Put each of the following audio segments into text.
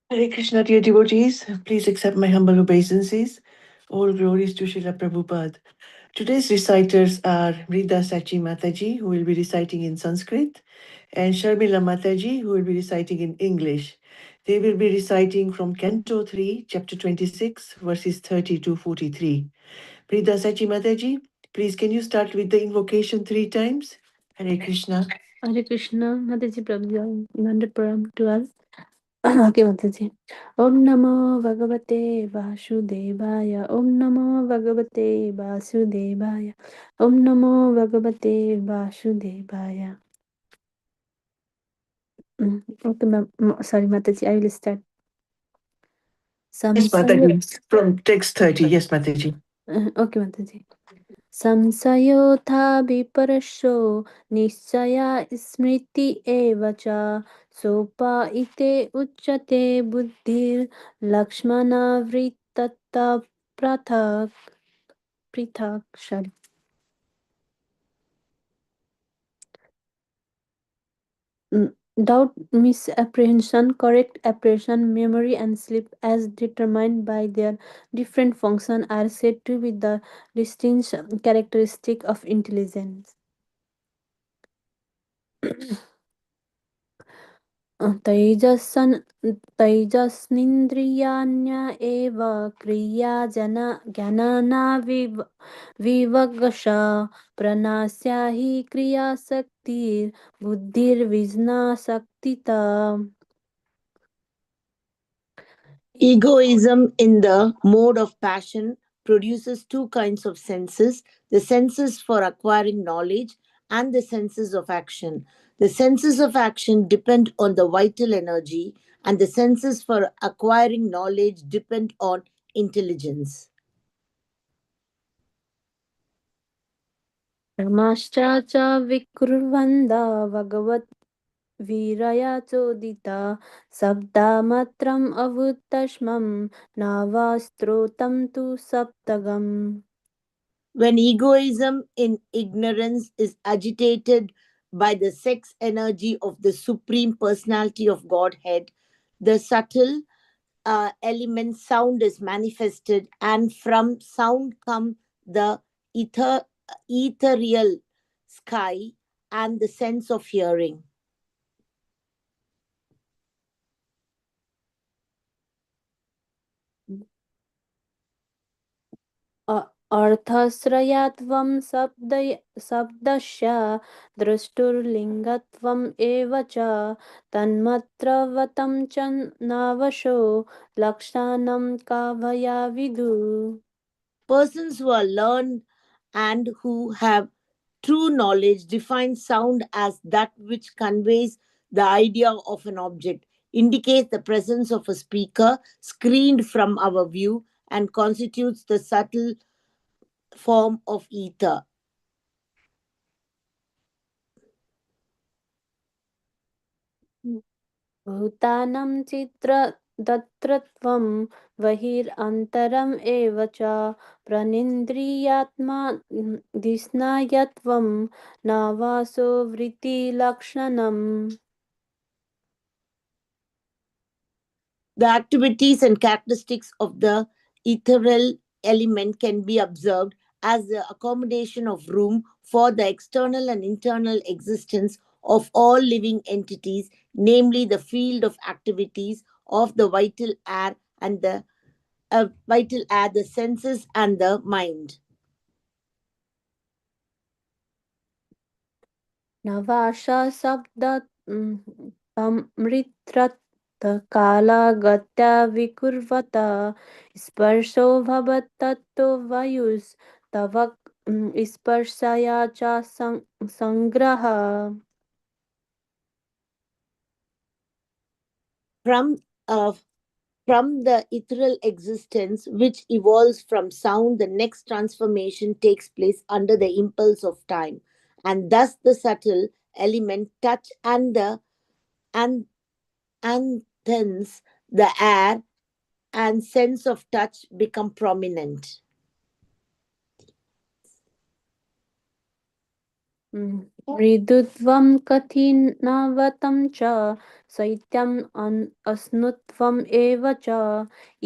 Hare Krishna, dear devotees. Please accept my humble obeisances. All glories to Srila Prabhupada. Today's reciters are Mrida Sachi Mataji, who will be reciting in Sanskrit, and Sharmila Mataji, who will be reciting in English. They will be reciting from Canto 3, Chapter 26, verses 30 to 43. Mrida Sachi Mataji, please can you start with the invocation 3 times? Hare Krishna. Hare Krishna, Mataji Prabhu, 100 Param to us. Okay, Mataji. Om Namo Bhagavate Vasudevaya. Om Namo Bhagavate Vasudevaya. Om Namo Bhagavate Vasudevaya. Okay, sorry, Mataji, I will start. Yes, Samsaya. Mataji. From text 30. Yes, Mataji. Okay, Mataji. संशयोऽथा विपरशो निश्चया स्मृति एव च सोपा इते उच्यते बुद्धिर्लक्ष्मणावृत्तता पृथक् पृथक् sorry. Doubt, misapprehension, correct apprehension, memory, and sleep, as determined by their different function, are said to be the distinct characteristic of intelligence. तैजसन् तैजस्निन्द्रियाण्य एव क्रिया विवगशा प्रनास्या हि क्रियाशक्तिर्बुद्धिर्विज्ञा शक्तिता. Egoism in the mode of passion produces two kinds of senses: the senses for acquiring knowledge and the senses of action. The senses of action depend on the vital energy, and the senses for acquiring knowledge depend on intelligence. धर्माश्च च विकुर्वन्दा भगवत् वीरया चोदिता शब्दामत्रम् अभूतश्मं नावास्त्रोतं तु सप्तगम्. When egoism in ignorance is agitated by the sex energy of the Supreme Personality of Godhead, the subtle element sound is manifested, and from sound come the ethereal sky and the sense of hearing. अर्थाश्रयात्वं शब्दस्य द्रष्टुर्लिङ्गत्वम् एव च तन्मत्रवतं च नावशो लक्षानं काभया विदु. Persons who are learned and who have true knowledge define sound as that which conveys the idea of an object, indicates the presence of a speaker screened from our view, and constitutes the subtle form of ether. भूतानं चित्रदत्रत्वं बहिरन्तरम् एव च प्रनिन्द्रियात्मा धिष्णायत्वं नावासो वृत्तिलक्षणम्. The activities and characteristics of the ethereal element can be observed as the accommodation of room for the external and internal existence of all living entities, namely the field of activities of the vital air, the senses, and the mind. नवाशा शब्द अमृतरत् कालागत्या विकुर्वता स्पर्शो भवत्तत्तो वायुस्तव स्पर्शया च संग्रह. From uh, From the ethereal existence, which evolves from sound, the next transformation takes place under the impulse of time, and thus the subtle element touch and and thence the air and sense of touch become prominent. मृदुत्वं कठिनवतं च शैत्यम् अश्नुत्वम् एव च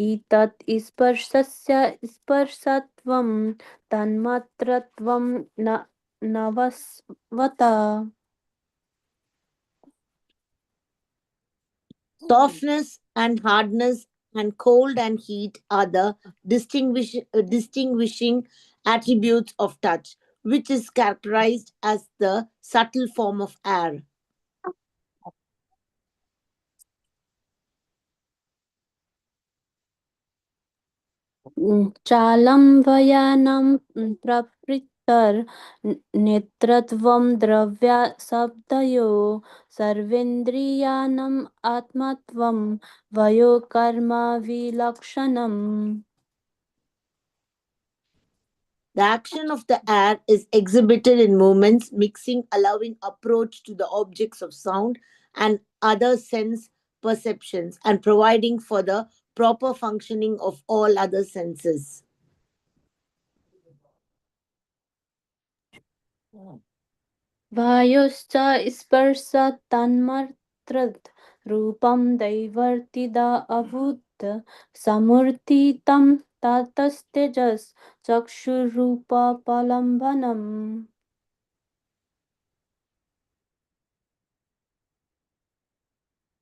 एतत् स्पर्शस्य स्पर्शत्वं तन्मात्रत्वं नवस्वत. Softness and hardness and cold and heat are the distinguishing attributes of touch, which is characterized as the subtle form of air. चालम्बयानं प्रवृत्तर्नेत्रत्वं द्रव्यशब्दयो सर्वेन्द्रियाणाम् आत्मत्वं वयोकर्मविलक्षणम्. The action of the air is exhibited in movements, mixing, allowing approach to the objects of sound and other sense perceptions, and providing for the proper functioning of all other senses. वायोश्च स्पर्शतन्मात्रत् रूपं दैवर्तिदा अभूत् समूर्तितं ततस्तेजस् चक्षुरूपपलम्बनम्.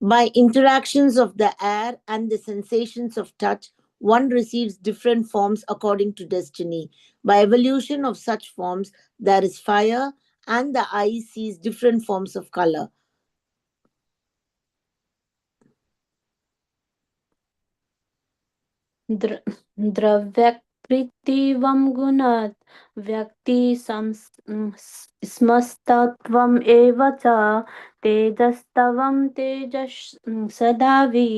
By interactions of the air and the sensations of touch, one receives different forms according to destiny. By evolution of such forms, there is fire, and the eye sees different forms of color. द्रव्यकृत्तिवं गुणात् व्यक्ति स्मस्तत्वम् एव च तेजस्तवं तेजस् सदावि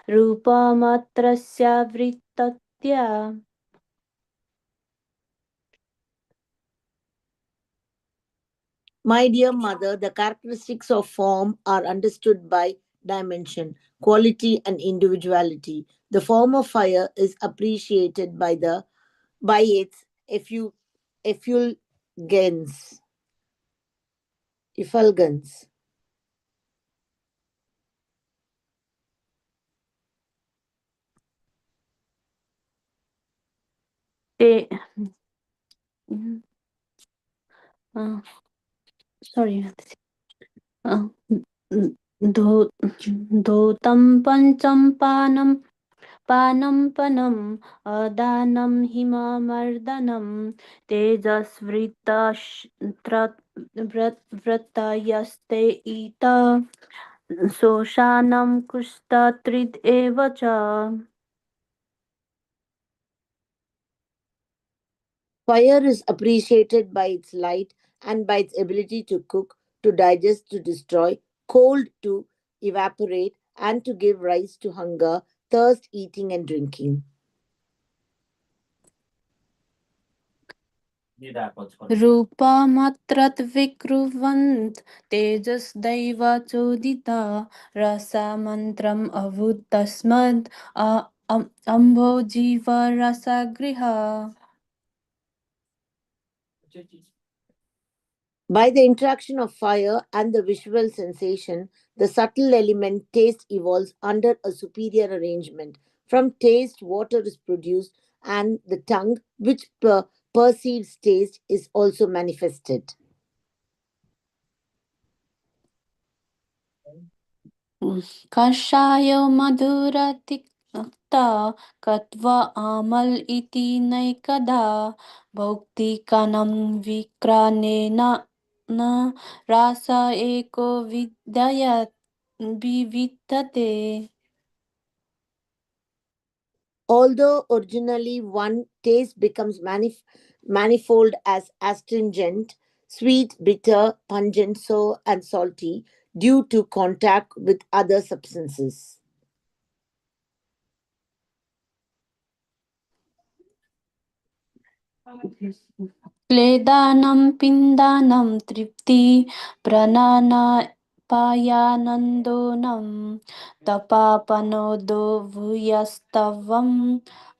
रूपमात्रस्य वृत्तत्या. My dear mother, the characteristics of form are understood by dimension, quality, and individuality. The form of fire is appreciated by its effulgence. Effulgence. ते sorry. धो धोतं पञ्चम पानं पनम् अदानं हिममर्दनं तेजस्वृत्तयस्ते इत शोषानं कुष्ठत्रिद् एव च. Fire is appreciated by its light and by its ability to cook, to digest, to destroy, cold to evaporate, and to give rise to hunger, thirst, eating, and drinking. रूपमात्रत्विकुर्वन्त तेजसदैव चोदिता रसमन्त्रम् अभूत् तस्माद् अम्भोजीवरसगृह. By the interaction of fire and the visual sensation, the subtle element taste evolves under a superior arrangement. From taste, water is produced, and the tongue, which perceives taste, is also manifested. कषायो मधुरतिक्ता कट्वा आमल इति नैकदा भौक्तिकनं विक्रानेन न रास एको विद्यते विविधते. Although originally one taste becomes manifold as astringent, sweet, bitter, pungent, sour, and salty due to contact with other substances. क्लेदानं पिण्डानं तृप्ति प्रणानापायानन्दोनं तपापनोदो भूयस्तवम्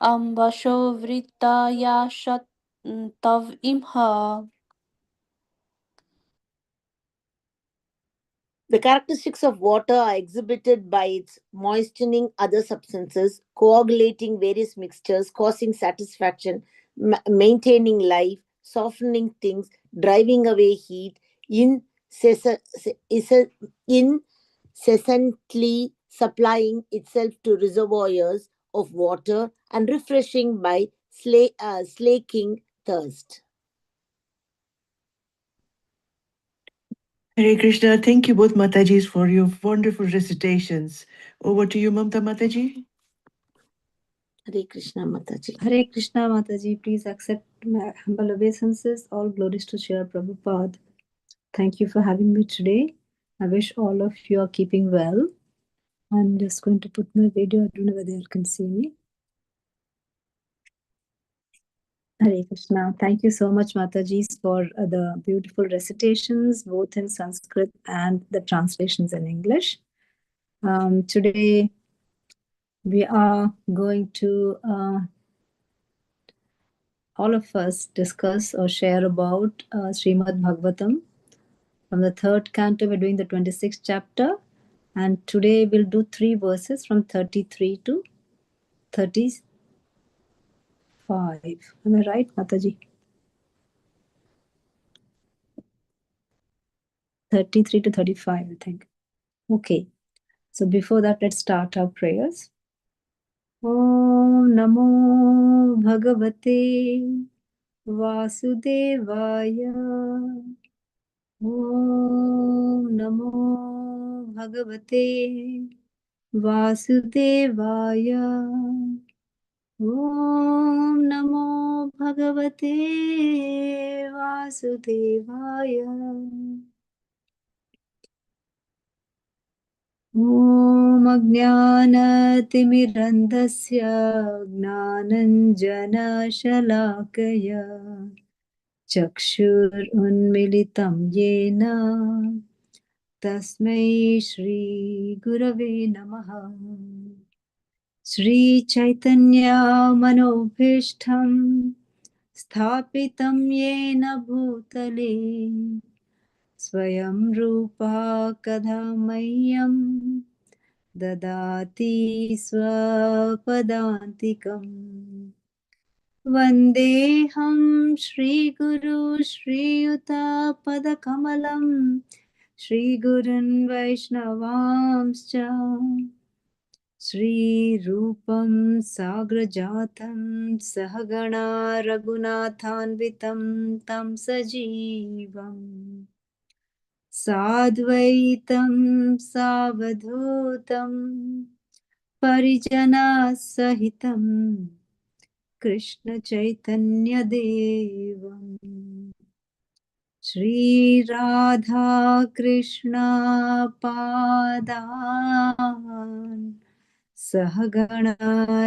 अम्बशो वृत्तयाशत् तव इमः. The characteristics of water are exhibited by its moistening other substances, coagulating various mixtures, causing satisfaction, maintaining life, softening things, driving away heat, incessantly supplying itself to reservoirs of water, and refreshing by slaking thirst. Hare Krishna. Thank you both Matajis for your wonderful recitations. Over to you, Mamta Mataji. Hare Krishna Mataji. Hare Krishna Mataji, please accept my humble obeisances. All glories to Srila Prabhupada. Thank you for having me today. I wish all of you are keeping well. I'm just going to put my video. I don't know whether you can see me. Hare Krishna. Thank you so much, Matajis, for the beautiful recitations, both in Sanskrit and the translations in English. Today, we are going to all of us discuss or share about Srimad Bhagavatam. From the 3rd canto, we're doing the 26th chapter. And today we'll do 3 verses from 33 to 35. Am I right, Mataji? 33 to 35, I think. Okay. So before that, let's start our prayers. Om Namo Bhagavate Vasudevaya. Om Namo Bhagavate Vasudevaya. Om Namo Bhagavate Vasudevaya. Om Ajnanatimirandhasya Gnananjana-shalakaya Chakshur-unmilitam yena Tasmai Shri Gurave Namaha. Shri Chaitanya Manobhishtam Sthapitam yena bhutale Swayam Rupa Kadhamayam Dadati Swapadantikam. Vandeham Shri Guru Shri Yuta Padakamalam Shri Gurun Vaishnavamscha Shri Rupam Sagrajatam Sahagana Raghunathanvitam Tam Sajivam Sadvaitam Savadhutam Parijana Sahitam Krishna Chaitanya Devam Shri Radha Krishna Padan Sahagana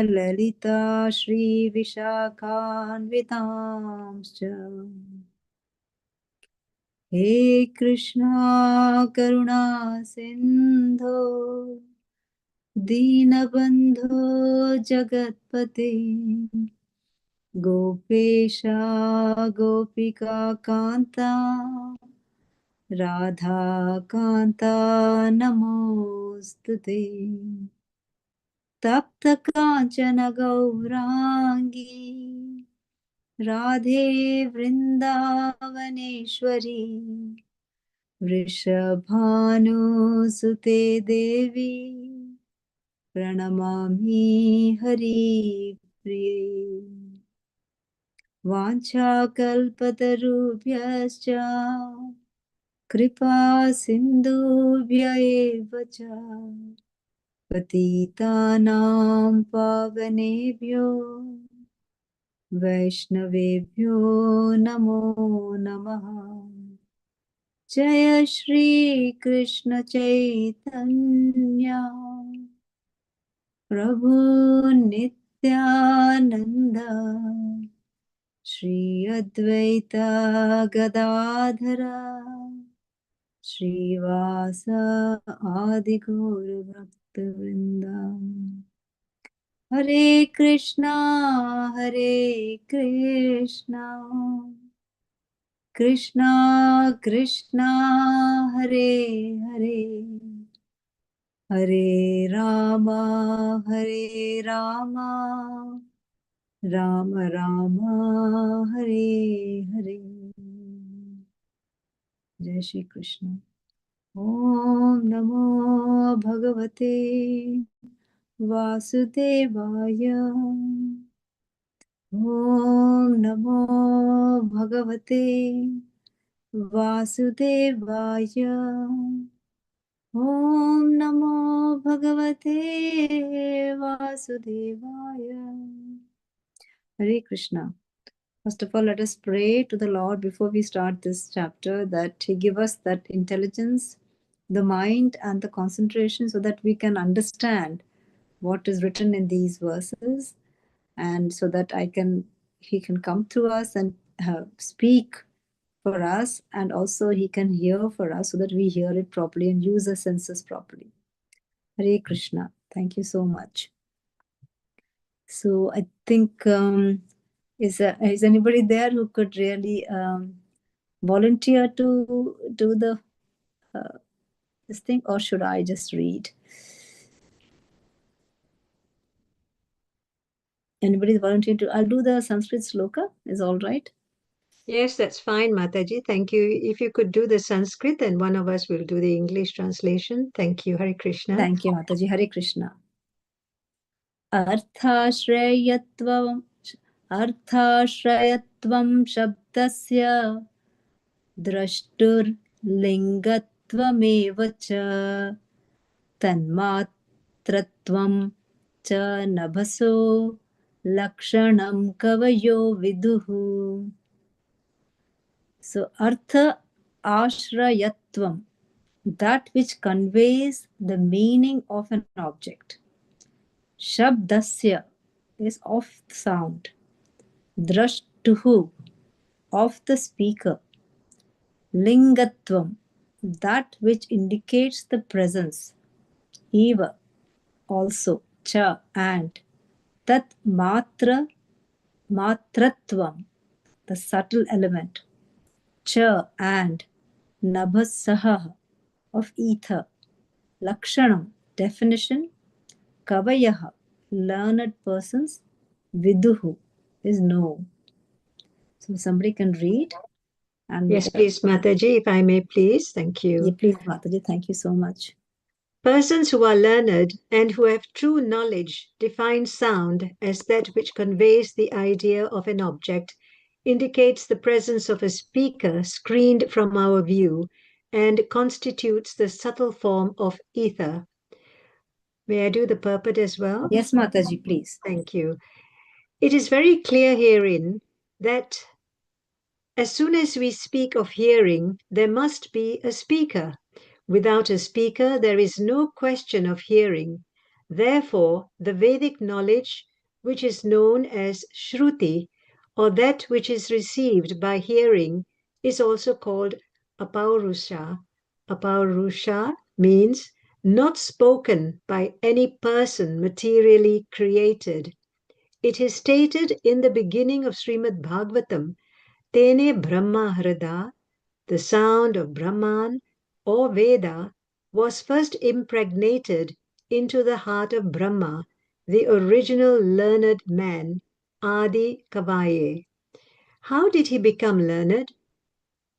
Lalita Shri Vishakhanvitamscha He Krishna Karuna Sindho Dinabandho Jagatpate Gopesha Gopika Kanta Radha Kanta Namostute Tapta Kanchana Gaurangi Radhe Vrindavaneshwari Vrishabhanu Sute Devi Pranamami Hari Priye Vanchakalpatarubhyascha Kripa Sindhubhya eva cha Patitanam Pavanebhyo Vaishnavebhyo Namo Namaha. Jaya Shri Krishna Chaitanya Prabhu Nityananda Shri Advaita Gadadhara Shri Vasa Adi Gaura Bhakta Vrinda. Hare Krishna Krishna Krishna Hare Hare Hare Rama, Hare Rama, Rama Rama, Hare Hare. Jai Shri Krishna. Om Namo Bhagavate Vasudevaya. Om Namo Bhagavate Vasudevaya. Om Namo Bhagavate Vasudevaya. Hare Krishna. First of all, let us pray to the Lord before we start this chapter that He give us that intelligence, the mind, and the concentration so that we can understand what is written in these verses, and so that He can come through us and speak for us, and also He can hear for us so that we hear it properly and use our senses properly. Hare Krishna. Thank you so much. So I think is anybody there who could really volunteer to do the this thing, or should I just read? Anybody volunteer to? I'll do the Sanskrit sloka. Is all right? Yes, that's fine, Mataji. Thank you. If you could do the Sanskrit, then one of us will do the English translation. Thank you. Hare Krishna. Thank you, Mataji. Hare Krishna. Arthashrayatvam shabdasya drashtur lingatvamev cha tanmatratvam cha nabhaso lakshanam kavayo viduhu. So, artha ashrayatvam, that which conveys the meaning of an object. Shabdasya is of the sound. Drashtuhu, of the speaker. Lingatvam, that which indicates the presence. Eva, also. Cha, and. Tat matratvam, the subtle element. Cha, and. Nabhasaha, of ether. Lakshanam, definition. Kavayaha, learned persons. Viduhu, is know. So somebody can read. And yes, please, Mataji, if I may, please. Thank you. Yeah, please, Mataji. Thank you so much. Persons who are learned and who have true knowledge define sound as that which conveys the idea of an object, indicates the presence of a speaker screened from our view, and constitutes the subtle form of ether. May I do the purport as well? Yes, Mataji, please. Thank you. It is very clear herein that as soon as we speak of hearing, there must be a speaker. Without a speaker, there is no question of hearing. Therefore, the Vedic knowledge, which is known as Shruti, or that which is received by hearing, is also called Apaurusha. Apaurusha means not spoken by any person materially created. It is stated in the beginning of Srimad Bhagavatam, Tene Brahma Hrada, the sound of Brahman or Veda was first impregnated into the heart of Brahma, the original learned man, Adi Kavaye. How did he become learned?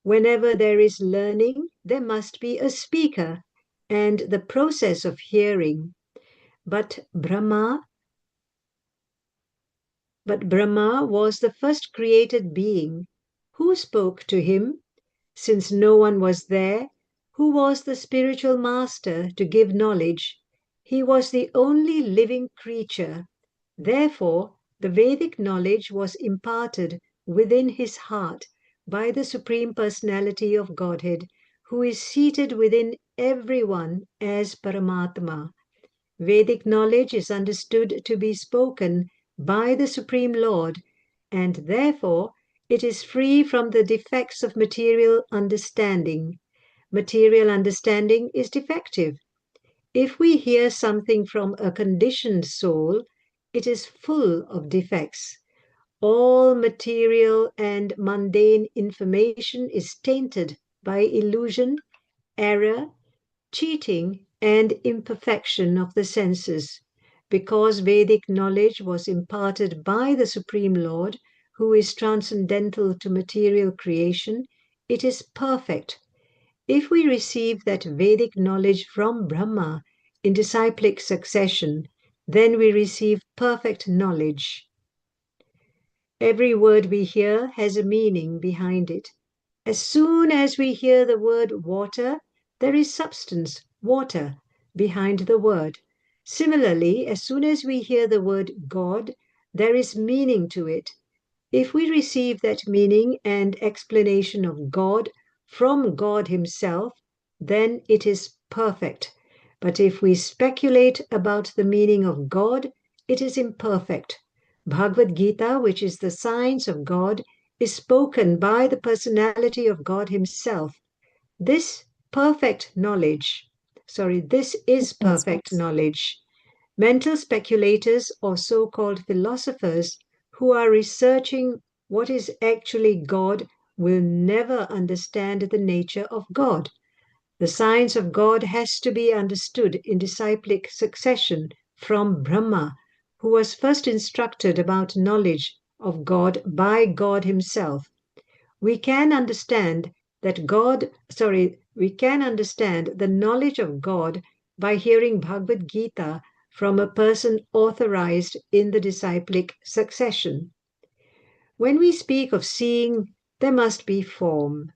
Whenever there is learning, there must be a speaker and the process of hearing. But Brahma was the first created being. Who spoke to him? Since no one was there, who was the spiritual master to give knowledge? He was the only living creature. Therefore, the Vedic knowledge was imparted within his heart by the Supreme Personality of Godhead, who is seated within everyone as Paramatma. Vedic knowledge is understood to be spoken by the Supreme Lord, and therefore it is free from the defects of material understanding. Material understanding is defective. If we hear something from a conditioned soul, it is full of defects. All material and mundane information is tainted by illusion, error, cheating, and imperfection of the senses. Because Vedic knowledge was imparted by the Supreme Lord, who is transcendental to material creation, it is perfect. If we receive that Vedic knowledge from Brahma in disciplic succession, then we receive perfect knowledge. Every word we hear has a meaning behind it. As soon as we hear the word water, there is substance, water, behind the word. Similarly, as soon as we hear the word God, there is meaning to it. If we receive that meaning and explanation of God from God Himself, then it is perfect. But if we speculate about the meaning of God, it is imperfect. Bhagavad Gita, which is the science of God, is spoken by the personality of God Himself. This perfect knowledge, this is perfect knowledge. Mental speculators or so-called philosophers who are researching what is actually God will never understand the nature of God. The science of God has to be understood in disciplic succession from Brahma, who was first instructed about knowledge of God by God Himself. We can understand we can understand the knowledge of God by hearing Bhagavad Gita from a person authorized in the disciplic succession. When we speak of seeing, there must be form.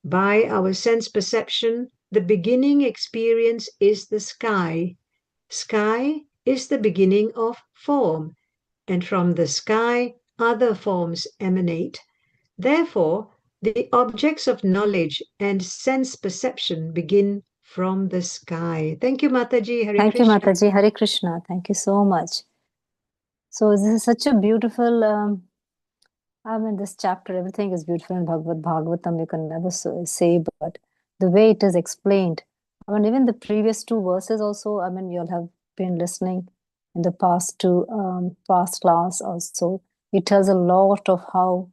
By our sense perception, the beginning experience is the sky. Sky is the beginning of form, and from the sky other forms emanate. Therefore, the objects of knowledge and sense perception begin from the sky. Thank you, Mataji. Hare Thank you, Krishna. Mataji. Hare Krishna. Thank you so much. So this is such a beautiful, this chapter, everything is beautiful in Bhagavatam, you can never say, but the way it is explained, even the previous two verses also, you'll have been listening in the past class also. It tells a lot of how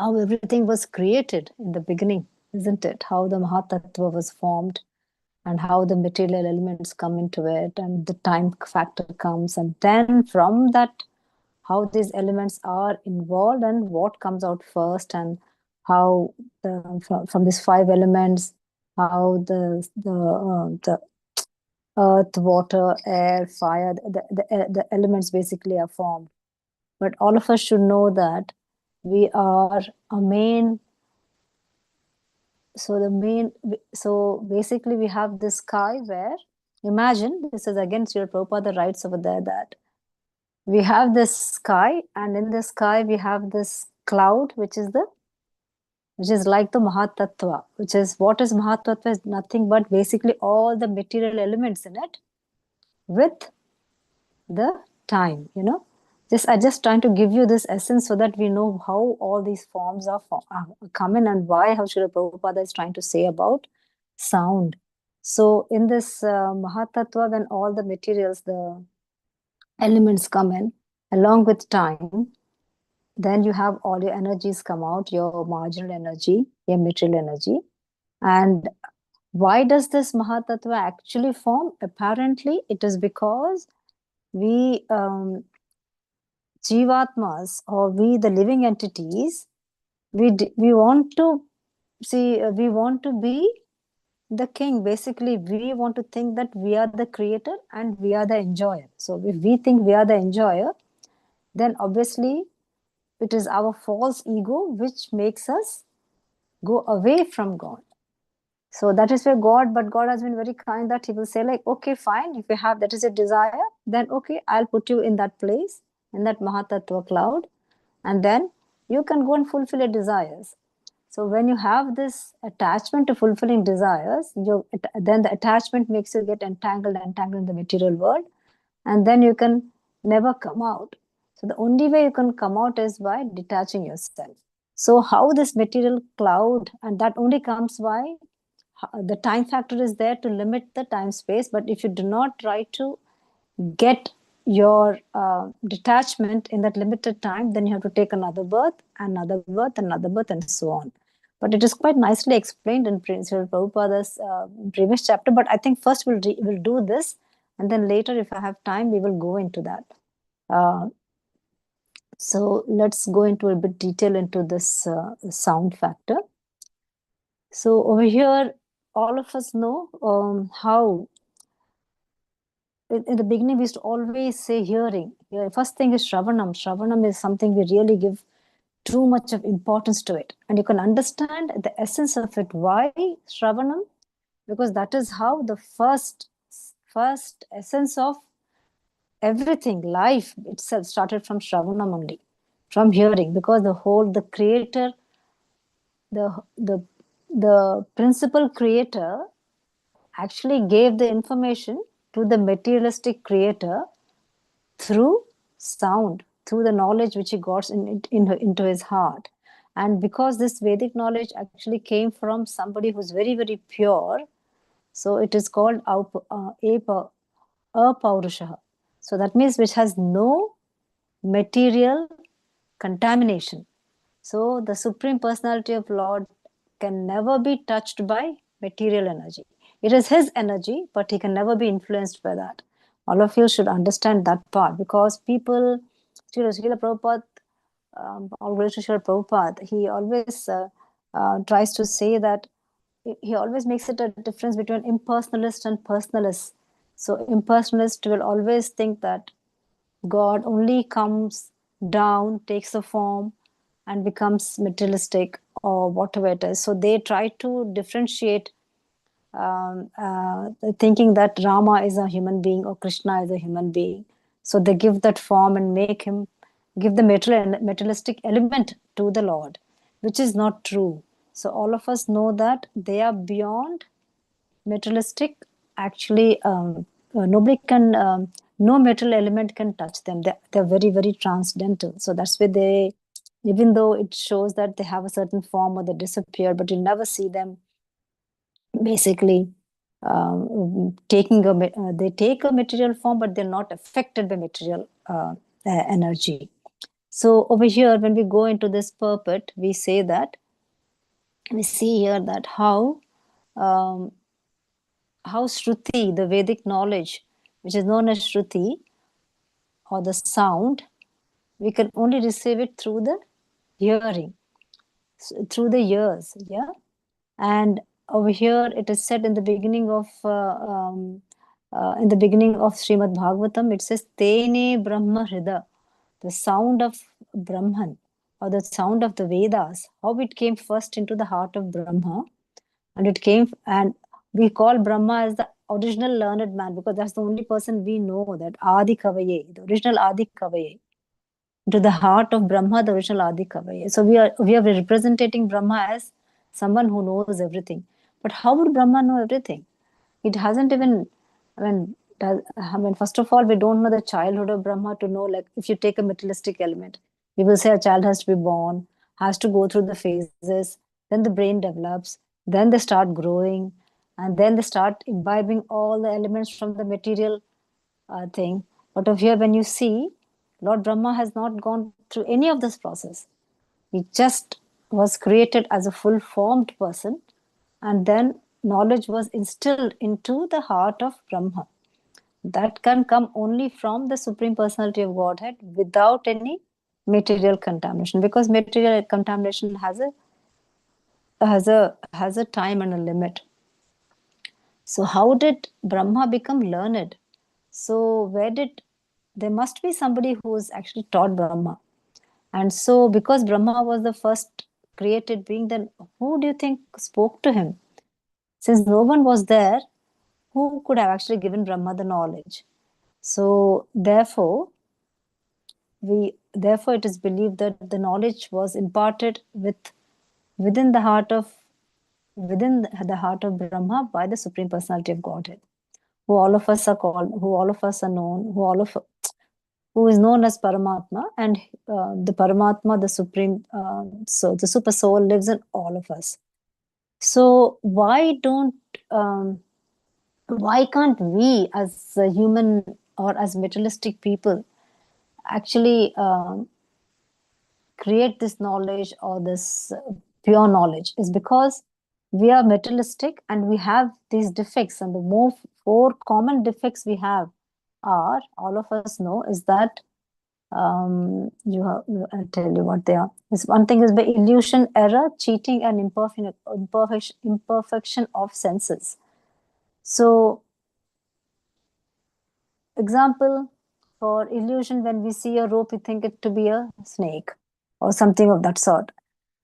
everything was created in the beginning, isn't it? How the Mahatattva was formed and how the material elements come into it and the time factor comes. And then from that, how these elements are involved and what comes out first, and how from these five elements, how the earth, water, air, fire, the elements basically are formed. But all of us should know that we are a main. So basically we have this sky where, imagine, this is again Srila Prabhupada writes over there that we have this sky, and in the sky we have this cloud, which is like the Mahatattva, which is, what is Mahatattva is nothing but basically all the material elements in it with the time, I just trying to give you this essence so that we know how all these forms are come in, and why, how Srila Prabhupada is trying to say about sound. So in this Mahatattva, when all the materials, the elements come in along with time, then you have all your energies come out, your marginal energy, your material energy. And why does this Mahatattva actually form? Apparently, it is because we Jivatmas, or we the living entities, we want to see, we want to be the king. Basically, we want to think that we are the creator and we are the enjoyer. So if we think we are the enjoyer, then obviously it is our false ego which makes us go away from God. So that is where but God has been very kind that He will say, like, okay, fine, if you have, that is a desire, then okay, I'll put you in that place, in that Mahatattva cloud, and then you can go and fulfill your desires. So when you have this attachment to fulfilling desires, then the attachment makes you get entangled in the material world, and then you can never come out. So the only way you can come out is by detaching yourself. So how this material cloud, and that only comes by the time factor is there to limit the time space. But if you do not try to get your detachment in that limited time, then you have to take another birth, another birth, another birth, and so on. But it is quite nicely explained in Srila Prabhupada's previous chapter. But I think first we'll do this, and then later, if I have time, we will go into that. So let's go into a bit detail into this sound factor. So over here, all of us know how in the beginning we used to always say hearing. First thing is Shravanam. Shravanam is something we really give too much of importance to it. And you can understand the essence of it. Why Shravanam? Because that is how the first essence of everything, life itself started from Shravanam only, from hearing, because the creator, the principal creator actually gave the information to the materialistic creator through sound, through the knowledge which he got into his heart. And because this Vedic knowledge actually came from somebody who's very, very pure, so it is called Apaurusha. So that means which has no material contamination. So the Supreme Personality of Lord can never be touched by material energy. It is his energy, but he can never be influenced by that. All of you should understand that part, because people, Srila Prabhupada, all glory to Srila Prabhupada, he always tries to say that he always makes it a difference between impersonalist and personalist. So impersonalist will always think that God only comes down, takes a form, and becomes materialistic or whatever it is. So they try to differentiate, thinking that Rama is a human being or Krishna is a human being. So they give that form and make him give the materialistic element to the Lord, which is not true. So all of us know that they are beyond materialistic. Actually, nobody can, no material element can touch them. They're very, very transcendental. So that's why they, even though it shows that they have a certain form or they disappear, but you'll never see them basically they take a material form, but they're not affected by material energy. So over here, when we go into this purport, we say that, we see here that um, how Shruti, the Vedic knowledge, which is known as Shruti, or the sound, we can only receive it through the hearing, through the ears, yeah? And over here, it is said in the beginning of Srimad Bhagavatam, it says, Tene Brahma Hrida, the sound of Brahman, or the sound of the Vedas, how it came first into the heart of Brahma. And it came, and we call Brahma as the original learned man, because that's the only person we know, that Adi Kavaye, the original Adi Kavaye. To the heart of Brahma, the original Adi Kavaye. So we are representing Brahma as someone who knows everything. But how would Brahma know everything? It hasn't even, first of all, we don't know the childhood of Brahma to know, like, if you take a materialistic element, we will say a child has to be born, has to go through the phases, then the brain develops, then they start growing, and then they start imbibing all the elements from the material thing. But over here, when you see, Lord Brahma has not gone through any of this process. He just was created as a full formed person, and then knowledge was instilled into the heart of Brahma. That can come only from the Supreme Personality of Godhead without any material contamination, because material contamination has a time and a limit. So how did Brahma become learned? So there must be somebody who's actually taught Brahma. And so because Brahma was the first created being, then who do you think spoke to him? Since no one was there, who could have actually given Brahma the knowledge? So therefore it is believed that the knowledge was imparted within the heart of Brahma by the Supreme Personality of Godhead, who all of us are called, who all of us are known, who is known as Paramatma, and the Paramatma, the Supreme, so the Super Soul lives in all of us. So why can't we, as a human or as materialistic people, actually create this knowledge or this pure knowledge is because we are materialistic and we have these defects, and the four common defects we have are, all of us know, is that I'll tell you what they are. One thing is by illusion, error, cheating, and imperfection of senses. So, example, for illusion, when we see a rope, we think it to be a snake or something of that sort.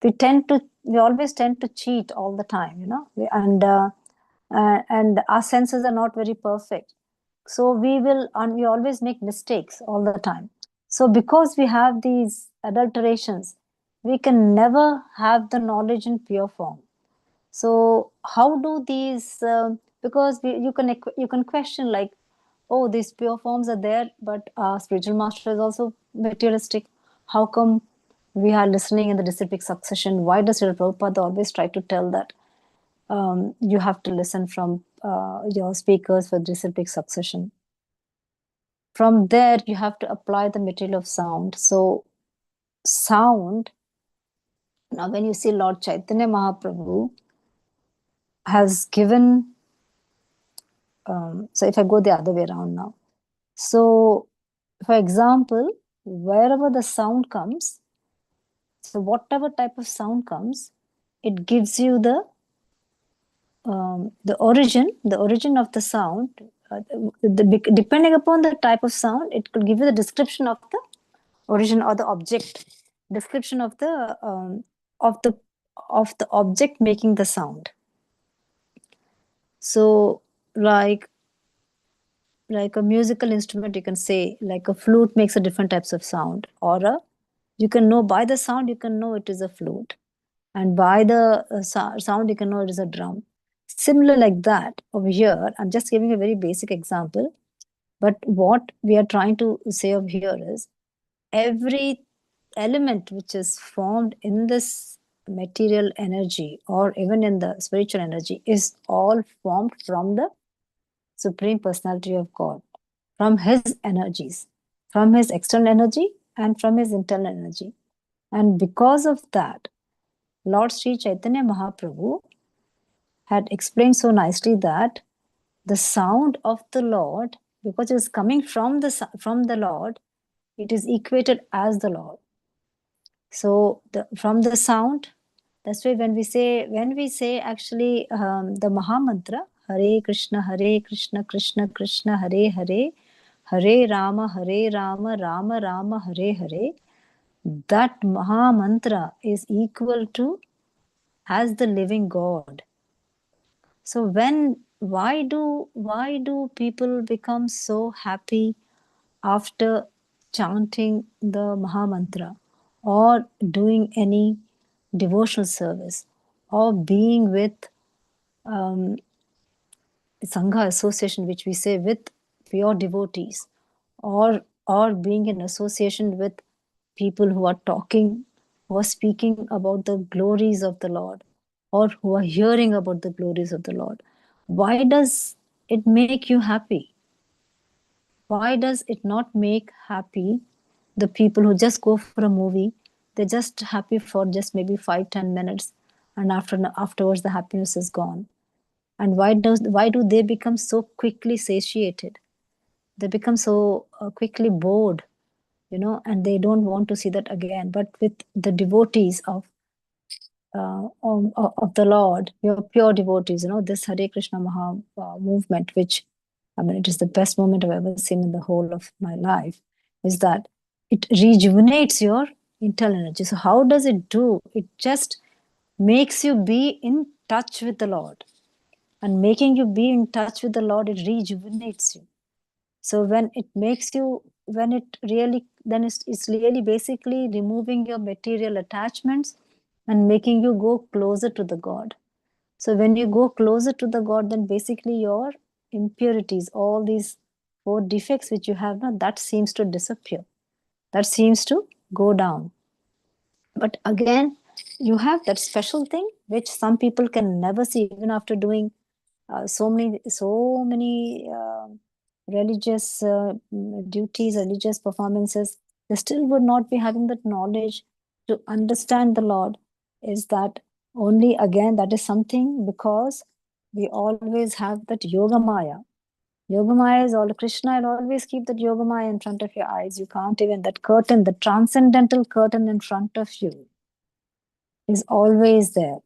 We always tend to cheat all the time, and our senses are not very perfect. So we always make mistakes all the time. So because we have these adulterations, we can never have the knowledge in pure form. So how do these? Because you can question like, oh, these pure forms are there, but our spiritual master is also materialistic. How come we are listening in the disciplic succession? Why does Srila Prabhupada always try to tell that you have to listen from your speakers for disciplic succession? From there, you have to apply the material of sound. So, sound, now when you see Lord Chaitanya Mahaprabhu has given, so if I go the other way around now. So, for example, wherever the sound comes, so whatever type of sound comes, it gives you the origin of the sound. Depending upon the type of sound, it could give you the description of the origin or the object, description of the object making the sound. So like a musical instrument, you can say like a flute makes a different types of sound, or you can know by the sound, you can know it is a flute, and by the sound you can know it is a drum. Similar like that over here, I'm just giving a very basic example, but what we are trying to say over here is every element which is formed in this material energy or even in the spiritual energy is all formed from the Supreme Personality of God, from His energies, from His external energy and from His internal energy. And because of that, Lord Sri Chaitanya Mahaprabhu had explained so nicely that the sound of the Lord, because it is coming from the Lord, it is equated as the Lord. So from the sound, that's why when we say actually the Maha Mantra, Hare Krishna, Krishna Krishna, Hare Hare, Hare Rama, Rama Rama, Hare Hare, that Maha Mantra is equal to as the living God. So why do people become so happy after chanting the Maha Mantra or doing any devotional service or being with Sangha association, which we say with pure devotees, or being in association with people who are talking, who are speaking about the glories of the Lord, or who are hearing about the glories of the Lord? Why does it make you happy? Why does it not make happy the people who just go for a movie? They're just happy for just maybe 5-10 minutes, and afterwards the happiness is gone. And why do they become so quickly satiated? They become so quickly bored, and they don't want to see that again. But with the devotees of the Lord, your pure devotees, this Hare Krishna Maha movement, which, I mean, it is the best moment I've ever seen in the whole of my life, is that it rejuvenates your internal energy. So how does it do? It just makes you be in touch with the Lord. And making you be in touch with the Lord, it rejuvenates you. So when it makes you, then it's really basically removing your material attachments and making you go closer to the God. So when you go closer to the God, then basically your impurities, all these 4 defects which you have now, that seems to disappear. That seems to go down. But again, you have that special thing which some people can never see, even after doing so many religious duties, religious performances. They still would not be having that knowledge to understand the Lord, is that Only again, that is something because we always have that Yoga Maya. Yoga Maya is all Krishna. I'll always keep that Yoga Maya in front of your eyes. You can't even, that curtain, the transcendental curtain in front of you is always there.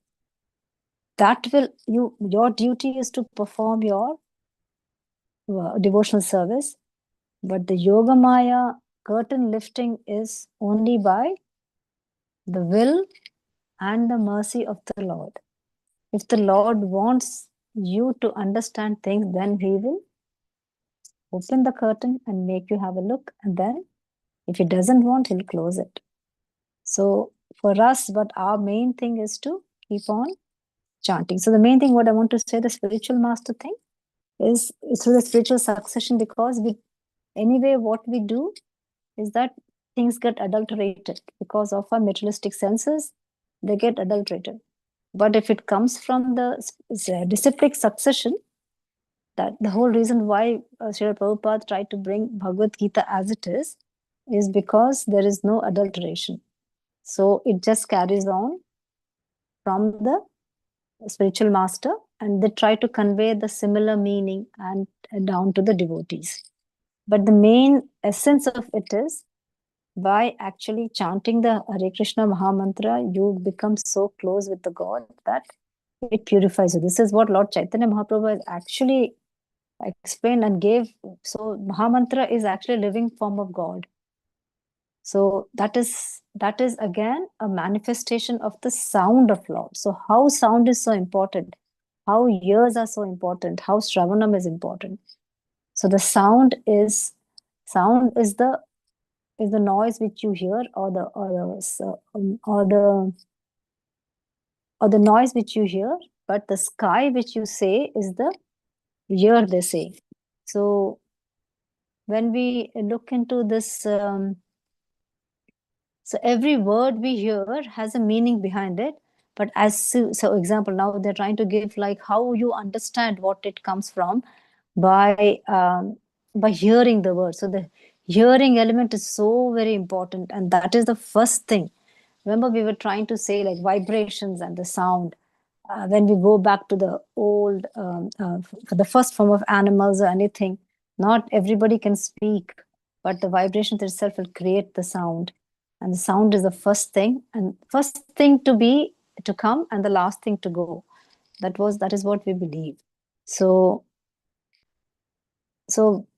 That will, your duty is to perform your devotional service. But the Yoga Maya curtain lifting is only by the will and the mercy of the Lord. If the Lord wants you to understand things, then He will open the curtain and make you have a look. And then if He doesn't want, He'll close it. So for us, but our main thing is to keep on chanting. So the main thing, what I want to say, the spiritual master thing is through the spiritual succession, because anyway, what we do is that things get adulterated because of our materialistic senses, they get adulterated. But if it comes from the disciplic succession, that the whole reason why Srila Prabhupada tried to bring Bhagavad Gita as it is because there is no adulteration. So it just carries on from the spiritual master, and they try to convey the similar meaning and down to the devotees. But the main essence of it is, by actually chanting the Hare Krishna Mahamantra, you become so close with the God that it purifies you. This is what Lord Chaitanya Mahaprabhu has actually explained and gave. So Mahamantra is actually a living form of God. So that is again a manifestation of the sound of Lord. So how sound is so important, how ears are so important, how Shravanam is important. So the sound is the noise which you hear, or the noise which you hear, but the sky which you say is the ear, they say. So when we look into this, so every word we hear has a meaning behind it. But so example, now they're trying to give like how you understand what it comes from by hearing the word. So the hearing element is so very important, and that is the first thing. Remember, we were trying to say like vibrations and the sound. When we go back to the old, for the first form of animals or anything, not everybody can speak, but the vibrations itself will create the sound. And the sound is the first thing, and first thing to come, and the last thing to go. That is what we believe. So then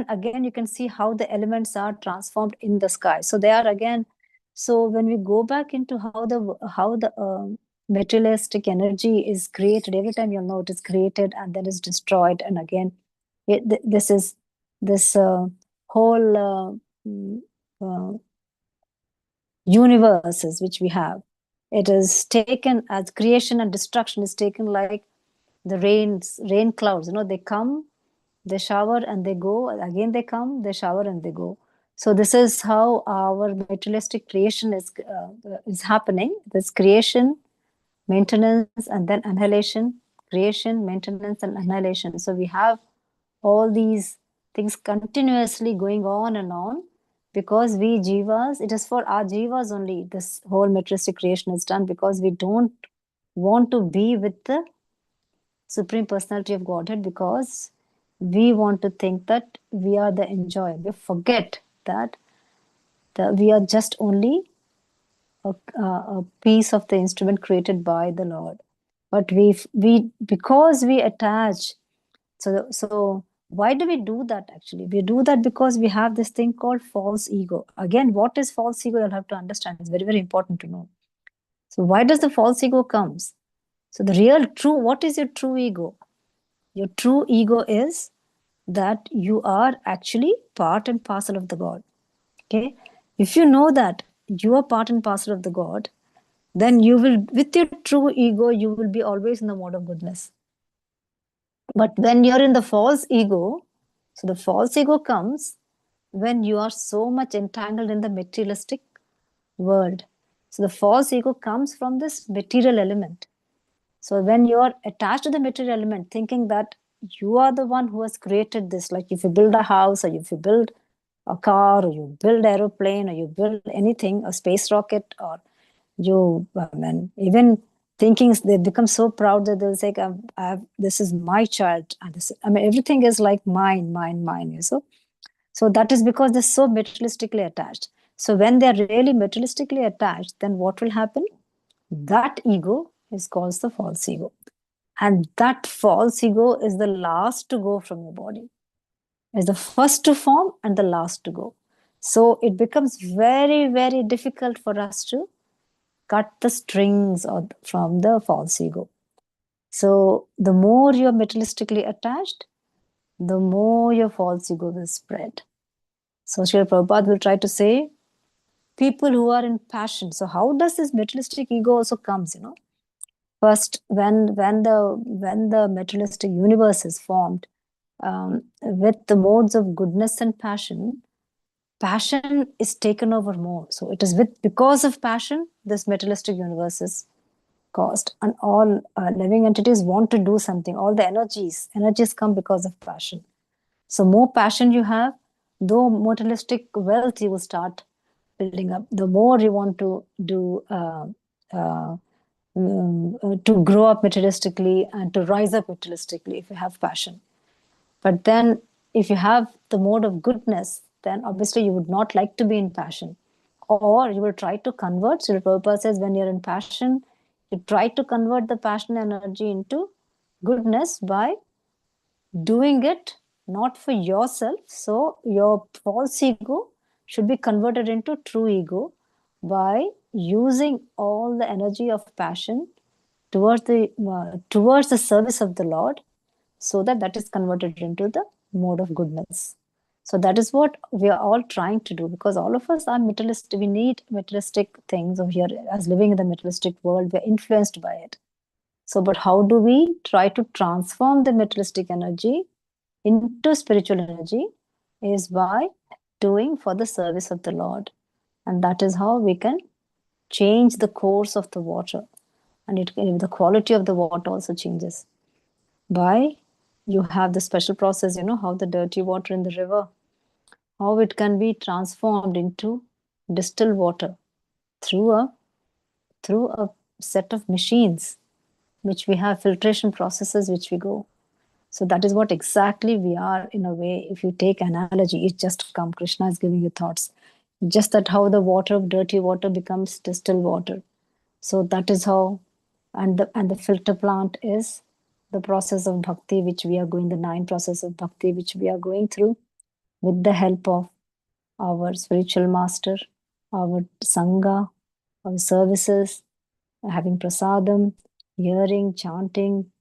again, you can see how the elements are transformed in the sky. So they are again. So when we go back into how the materialistic energy is created, every time you'll know it is created and then is destroyed, and again, this whole universes which we have. It is taken as creation and destruction is taken like the rain clouds. They come, they shower and they go. Again, they come, they shower and they go. So this is how our materialistic creation is happening. This creation, maintenance, and then annihilation. Creation, maintenance, and annihilation. So we have all these things continuously going on and on, because we jivas, it is for our jivas only this whole materialistic creation is done, because we don't want to be with the Supreme Personality of Godhead, because we want to think that we are the enjoyer. We forget that we are just only a piece of the instrument created by the Lord. But because we attach, so why do we do that actually? We do that because we have this thing called false ego. Again, what is false ego? You'll have to understand. It's very, very important to know. So why does the false ego comes? So what is your true ego? Your true ego is that you are actually part and parcel of the God. Okay? If you know that you are part and parcel of the God, then you will, with your true ego, you will be always in the mode of goodness. But when you're in the false ego, so the false ego comes when you are so much entangled in the materialistic world. So the false ego comes from this material element. So when you are attached to the material element, thinking that you are the one who has created this, like if you build a house, or if you build a car, or you build aeroplane, or you build anything, a space rocket, or Even thinking, they become so proud that they'll say, this is my child. And everything is like mine. So that is because they're so materialistically attached. So when they're really materialistically attached, then what will happen? That ego is called the false ego. And that false ego is the last to go from your body. Is the first to form and the last to go. So it becomes very, very difficult for us to cut the strings from the false ego. So the more you're materialistically attached, the more your false ego will spread. So Srila Prabhupada will try to say, people who are in passion. So how does this materialistic ego also comes, First, when the materialistic universe is formed, with the modes of goodness and passion is taken over more. So it is because of passion, this materialistic universe is caused. And all living entities want to do something. All the energies come because of passion. So more passion you have, though materialistic wealth you will start building up, the more you want to do to grow up materialistically and to rise up materialistically if you have passion. But then if you have the mode of goodness, then obviously you would not like to be in passion. Or you will try to convert. So the Prabhupada says when you're in passion, you try to convert the passion energy into goodness by doing it not for yourself. So your false ego should be converted into true ego by using all the energy of passion towards the service of the Lord, so that is converted into the mode of goodness. So that is what we are all trying to do, because all of us are materialistic. We need materialistic things over here. As living in the materialistic world, we are influenced by it. So, but how do we try to transform the materialistic energy into spiritual energy? Is by doing for the service of the Lord. And that is how we can change the course of the water. And the quality of the water also changes. By you have the special process, how the dirty water in the river, how it can be transformed into distilled water through a set of machines, which we have filtration processes which we go. So that is what exactly we are in a way. If you take analogy, it just come, Krishna is giving you thoughts. Just that how the water, dirty water becomes distilled water. So that is how, and the filter plant is the process of bhakti, which we are going, the 9 process of bhakti, which we are going through with the help of our spiritual master, our sangha, our services, having prasadam, hearing, chanting,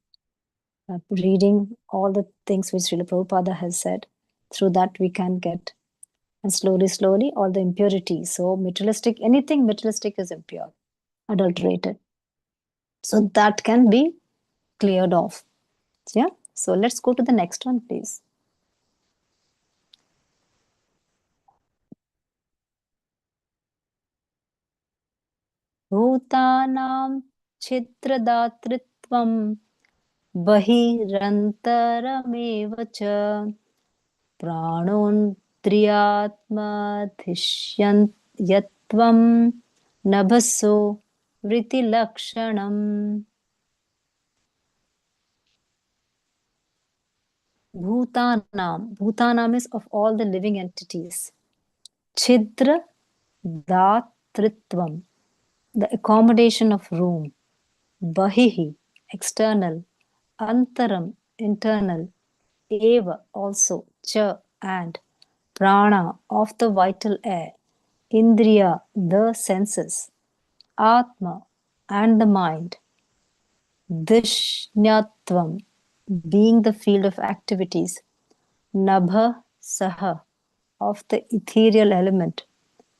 reading, all the things which Srila Prabhupada has said. Through that we can get, and slowly, all the impurities. So materialistic, anything materialistic is impure, adulterated. So that can be cleared off. Yeah. So let's go to the next one, please. Bhutanam chitradhatritvam bahirantaramev cha pranondriyatmadhishyantvam nabhaso vriti lakshanam. Bhutanam is of all the living entities. Chidra Dhatritvam, the accommodation of room. Bahihi, external. Antaram, internal. Eva, also. Cha, and. Prana, of the vital air. Indriya, the senses. Atma, and the mind. Dishnyatvam, being the field of activities. Nabha, saha, of the ethereal element.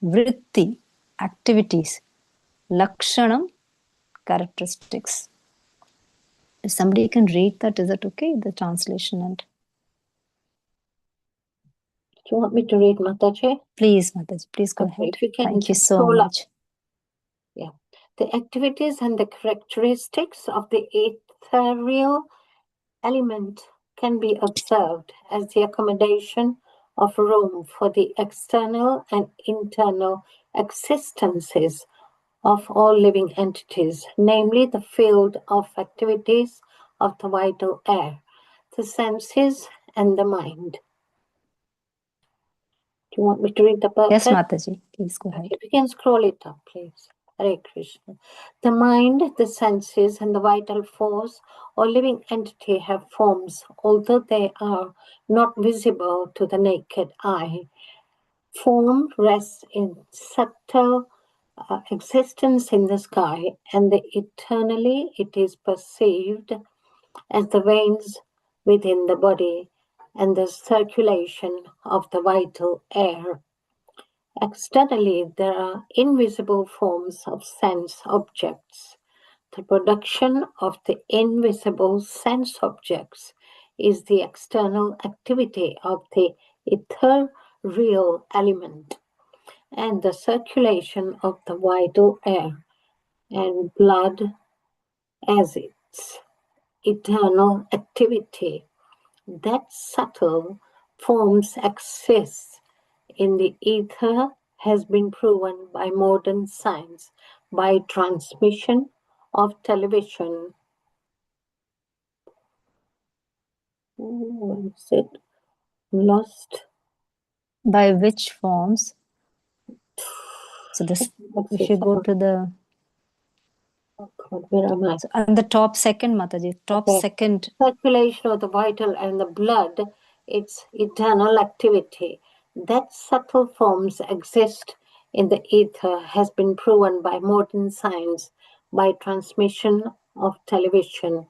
Vritti, activities. Lakshanam, characteristics. If somebody can read that, is that okay? The translation and. Do you want me to read, Mataji? Please, Mataji, please go ahead. If you can Thank you so scroll up. much. Yeah. The activities and the characteristics of the ethereal element can be observed as the accommodation of room for the external and internal existences of all living entities, namely the field of activities of the vital air, the senses, and the mind. Do you want me to read the purpose? Yes, Mataji, please go ahead. If you can scroll it up, please. Hare Krishna. The mind, the senses, and the vital force or living entity have forms, although they are not visible to the naked eye. Form rests in subtle existence in the sky, and eternally it is perceived as the veins within the body and the circulation of the vital air. Externally, there are invisible forms of sense objects. The production of the invisible sense objects is the external activity of the ethereal element, and the circulation of the vital air and blood as its eternal activity. That subtle forms exist in the ether has been proven by modern science by transmission of television. What is it? Lost. By which forms? So this, if you go to the Oh God, where am I? so on the top second, Mataji, top Okay. second. Circulation of the vital and the blood, its eternal activity. That subtle forms exist in the ether has been proven by modern science by transmission of television,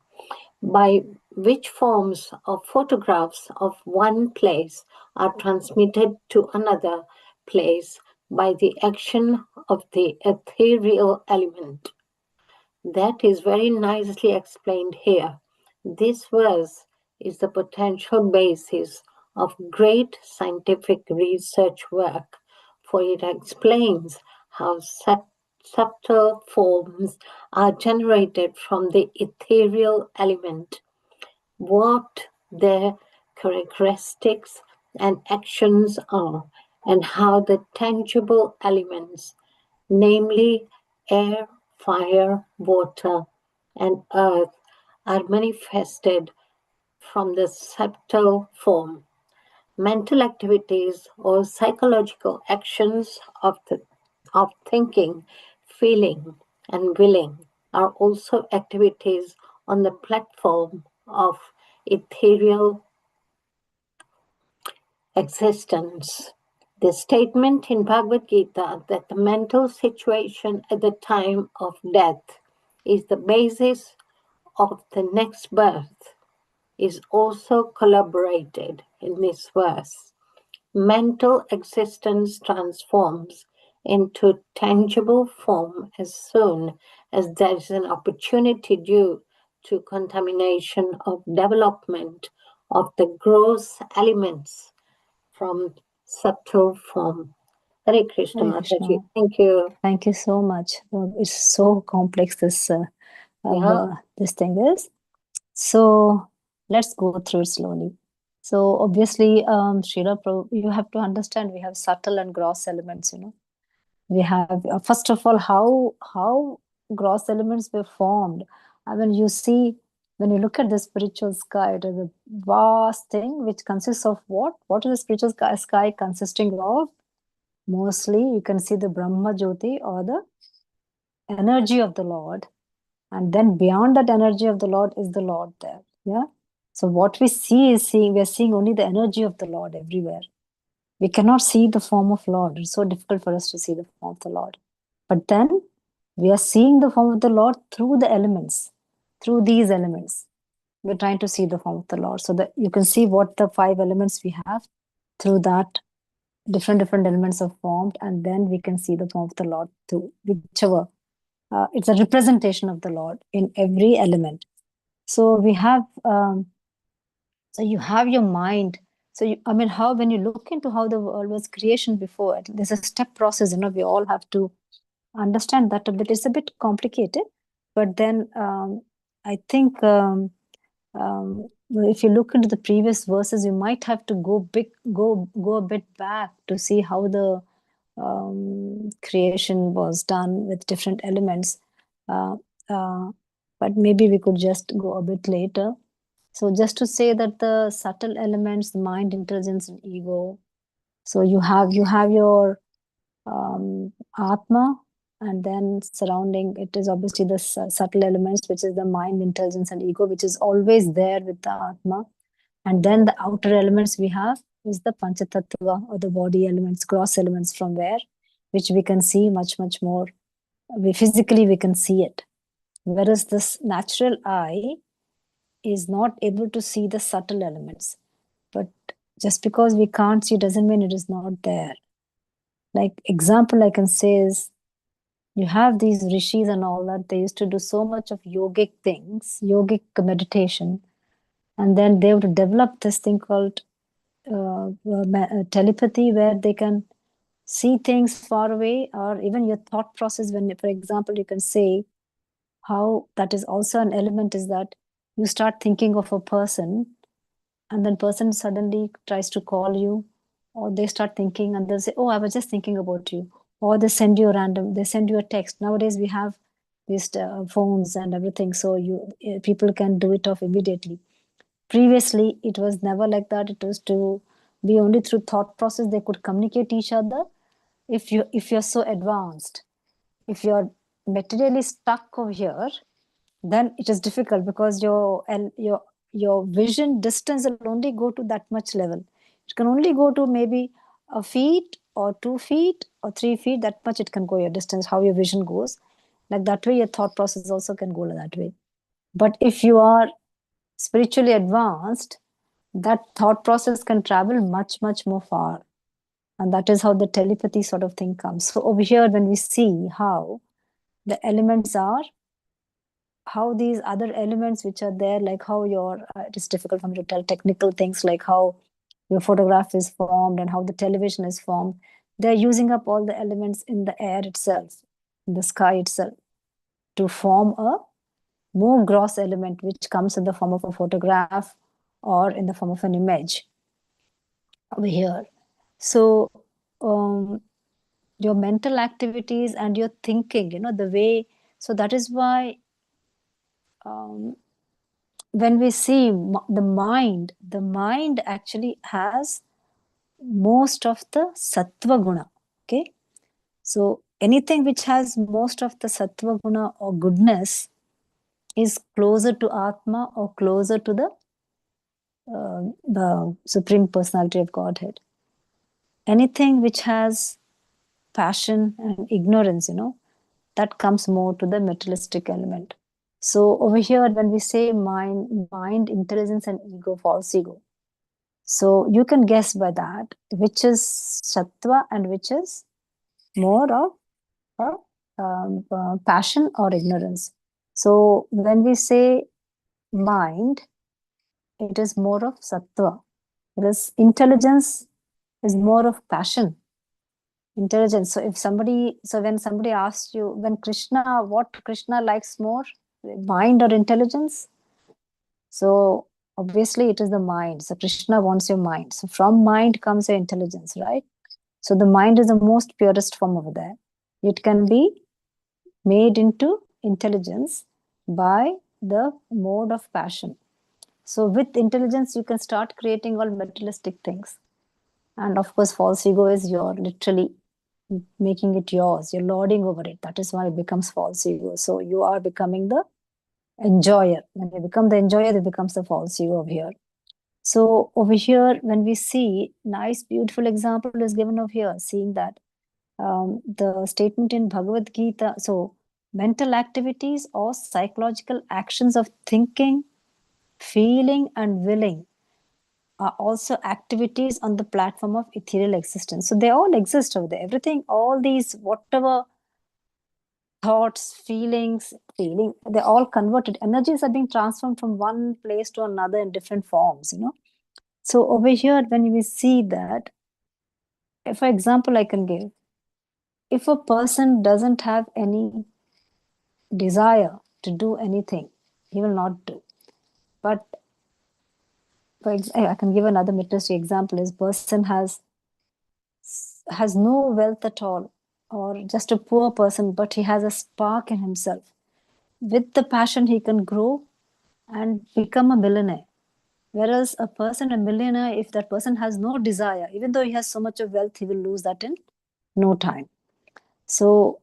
by which forms of photographs of one place are transmitted to another place by the action of the ethereal element. That is very nicely explained here. This verse is the potential basis of great scientific research work, for it explains how subtle forms are generated from the ethereal element, what their characteristics and actions are, and how the tangible elements, namely air, fire, water, and earth, are manifested from the subtle form. Mental activities or psychological actions of thinking, feeling, and willing are also activities on the platform of ethereal existence. The statement in Bhagavad Gita that the mental situation at the time of death is the basis of the next birth is also corroborated in this verse. Mental existence transforms into tangible form as soon as there is an opportunity due to contamination of development of the gross elements from subtle form. Hare Krishna, Hare Krishna. Mataji. Thank you. Thank you so much. It's so complex, this this thing is. So let's go through it slowly. So obviously, Srila, you have to understand we have subtle and gross elements, you know. We have, first of all, how gross elements were formed. I mean, you see, when you look at the spiritual sky, it is a vast thing which consists of what? What is the spiritual sky consisting of? Mostly, you can see the Brahma Jyoti or the energy of the Lord. And then beyond that energy of the Lord is the Lord there. Yeah. So what we see is we're seeing only the energy of the Lord everywhere. We cannot see the form of Lord. It's so difficult for us to see the form of the Lord. But then we are seeing the form of the Lord through the elements, through these elements. We're trying to see the form of the Lord. So that you can see what the 5 elements we have through that different elements are formed, and then we can see the form of the Lord through whichever. It's a representation of the Lord in every element. So we have, so you have your mind. So I mean, how, when you look into how the world was creation before, there's a step process, you know, we all have to understand that a bit. It's a bit complicated, but then I think if you look into the previous verses, you might have to go a bit back to see how the creation was done with different elements. Uh, but maybe we could just go a bit later. So just to say that the subtle elements, the mind, intelligence, and ego. So you have your Atma, and then surrounding it is obviously the subtle elements, which is the mind, intelligence, and ego, which is always there with the Atma. And then the outer elements we have is the Panchatattva, or the body elements, gross elements, from where, which we can see much, much more. Physically, we can see it. Whereas this natural eye is not able to see the subtle elements. But just because we can't see doesn't mean it is not there. Like example I can say is, you have these rishis and all that, they used to do so much of yogic things, yogic meditation, and then they would develop this thing called telepathy, where they can see things far away, or even your thought process. When, for example, you can say how that is also an element, is that you start thinking of a person, and then person suddenly tries to call you, or they start thinking and they'll say, oh, I was just thinking about you, or they send you a text. Nowadays we have these phones and everything, so people can do it off immediately. Previously it was never like that. It was to be only through thought process they could communicate each other. If you're so advanced, if you're materially stuck over here, then it is difficult, because your vision distance will only go to that much level. It can only go to maybe a feet or 2 feet or 3 feet. That much it can go, your distance, how your vision goes. Like that way your thought process also can go that way. But if you are spiritually advanced, that thought process can travel much, much more far. And that is how the telepathy sort of thing comes. So over here, when we see how the elements are, how these other elements which are there, like how it is difficult for me to tell technical things, like how your photograph is formed and how the television is formed. They're using up all the elements in the air itself, in the sky itself, to form a more gross element, which comes in the form of a photograph or in the form of an image over here. So your mental activities and your thinking, the way, so that is why when we see the mind actually has most of the sattva guna. Okay, so anything which has most of the sattva guna or goodness is closer to Atma, or closer to the Supreme Personality of Godhead. Anything which has passion and ignorance, that comes more to the materialistic element. So over here, when we say mind, intelligence, and ego, false ego. So you can guess by that which is sattva and which is more of passion or ignorance. So when we say mind, it is more of sattva. Whereas intelligence is more of passion. Intelligence. So when somebody asks you, what Krishna likes more, mind or intelligence? So obviously it is the mind. So Krishna wants your mind. So from mind comes your intelligence, right? So the mind is the most purest form over there. It can be made into intelligence by the mode of passion. So with intelligence, you can start creating all materialistic things. And of course, false ego is you're literally making it yours. You're lording over it. That is why it becomes false ego. So you are becoming the enjoyer. When you become the enjoyer, it becomes the false ego over here. So over here, when we see, nice, beautiful example is given over here, seeing that the statement in Bhagavad Gita, so mental activities or psychological actions of thinking, feeling, and willing are also activities on the platform of ethereal existence. So they all exist over there. Everything, all these, whatever thoughts, feelings, they're all converted. Energies are being transformed from one place to another in different forms, So over here, when we see that, for example, I can give, if a person doesn't have any desire to do anything, he will not do. But I can give another materialistic example: is person has has no wealth at all, or just a poor person, but he has a spark in himself. With the passion, he can grow and become a millionaire. Whereas a person, a millionaire, if that person has no desire, even though he has so much of wealth, he will lose that in no time. So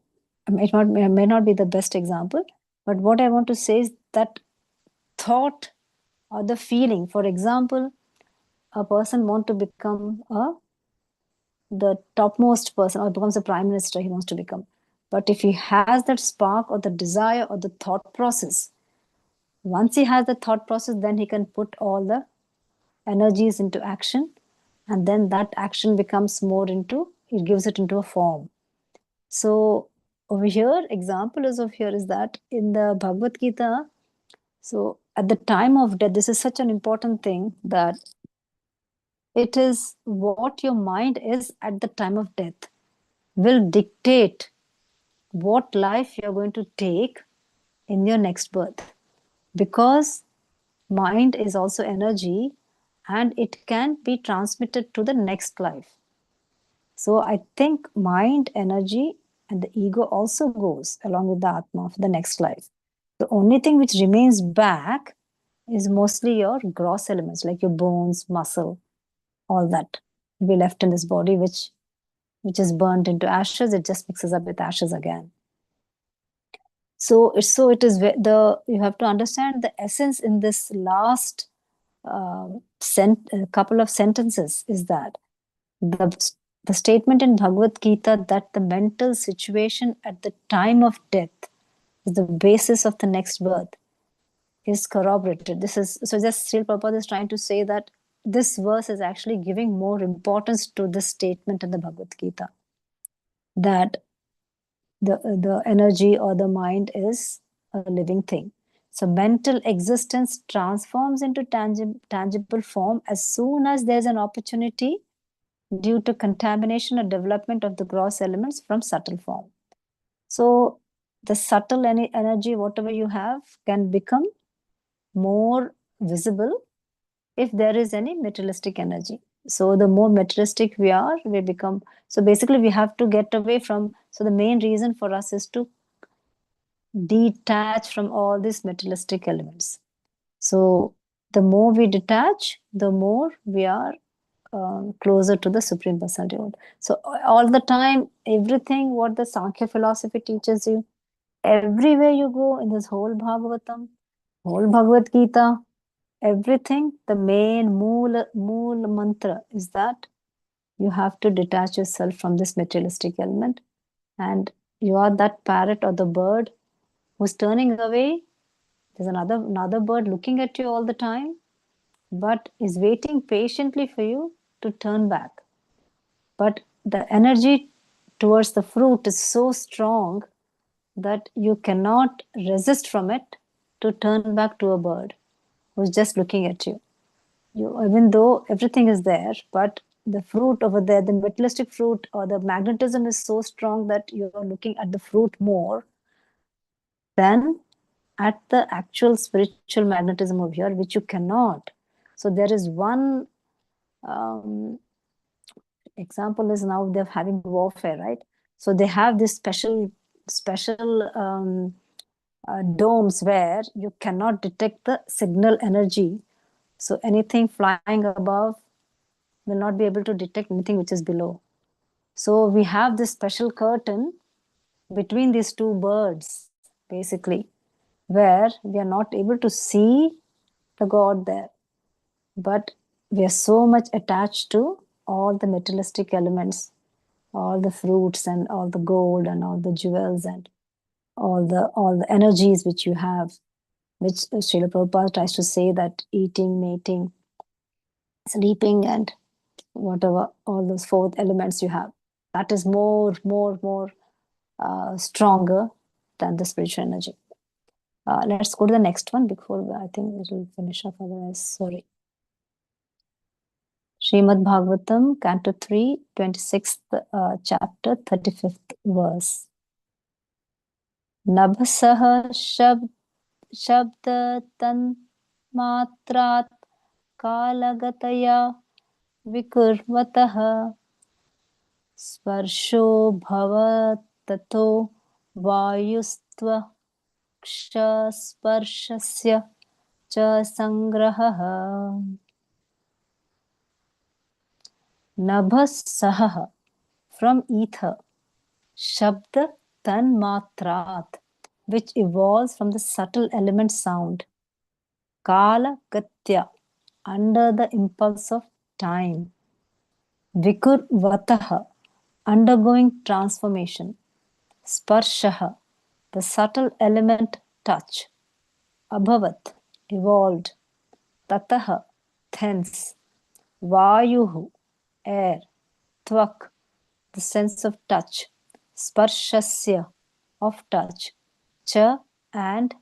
it may not be the best example, but what I want to say is that thought or the feeling, for example, a person wants to become the topmost person or becomes a prime minister he wants to become. But if he has that spark or the desire or the thought process, once he has the thought process, then he can put all the energies into action, and then that action becomes more into, it gives it into a form. So over here, example is of here is that in the Bhagavad Gita, so at the time of death, this is such an important thing that it is what your mind is at the time of death will dictate what life you're going to take in your next birth. Because mind is also energy and it can be transmitted to the next life. So I think mind, energy, and the ego also goes along with the Atma for the next life. The only thing which remains back is mostly your gross elements like your bones, muscle, all that will be left in this body, which is burnt into ashes. It just mixes up with ashes again. So it is you have to understand the essence in this last couple of sentences is that the statement in Bhagavad Gita that the mental situation at the time of death is the basis of the next birth is corroborated. This is so just Srila Prabhupada is trying to say that this verse is actually giving more importance to this statement in the Bhagavad Gita, that the energy or the mind is a living thing. So mental existence transforms into tangible form as soon as there's an opportunity due to contamination or development of the gross elements from subtle form. So the subtle energy, whatever you have, can become more visible if there is any materialistic energy. So the more materialistic we are, we become. So basically, we have to get away from. So the main reason for us is to detach from all these materialistic elements. So the more we detach, the more we are closer to the Supreme Personality. So all the time, everything what the Sankhya philosophy teaches you, everywhere you go in this whole Bhagavatam, whole Bhagavad Gita, everything, the main mool mantra is that you have to detach yourself from this materialistic element, and you are that parrot or the bird who's turning away. There's another bird looking at you all the time, but is waiting patiently for you to turn back. But the energy towards the fruit is so strong that you cannot resist from it to turn back to a bird who's just looking at you. Even though everything is there, but the fruit over there, the materialistic fruit or the magnetism is so strong that you're looking at the fruit more than at the actual spiritual magnetism over here, which you cannot. So there is one example is now they're having warfare, right? So they have this special domes where you cannot detect the signal energy. So anything flying above will not be able to detect anything which is below. So we have this special curtain between these two birds, basically, where we are not able to see the God there. But we are so much attached to all the materialistic elements, all the fruits and all the gold and all the jewels and all the energies which you have, which Srila Prabhupada tries to say that eating, mating, sleeping, and whatever, all those fourth elements you have, that is more stronger than the spiritual energy. Let's go to the next one before I think it will finish up, otherwise, sorry. Srimad Bhagavatam, Canto 3, 26th chapter, 35th verse. Nabhasaha shabda tan matrat kalagataya vikurvataha Sparsho bhava tato vayustva ksha cha sangraha nabhas from ether, shabda tanmatrat, which evolves from the subtle element sound, kala gatya, under the impulse of time, vikur vataha, undergoing transformation, sparshaha, the subtle element touch, abhavat, evolved, tataha, thence, vayuhu, air, tvak, the sense of touch, sparshasya, of touch, cha, and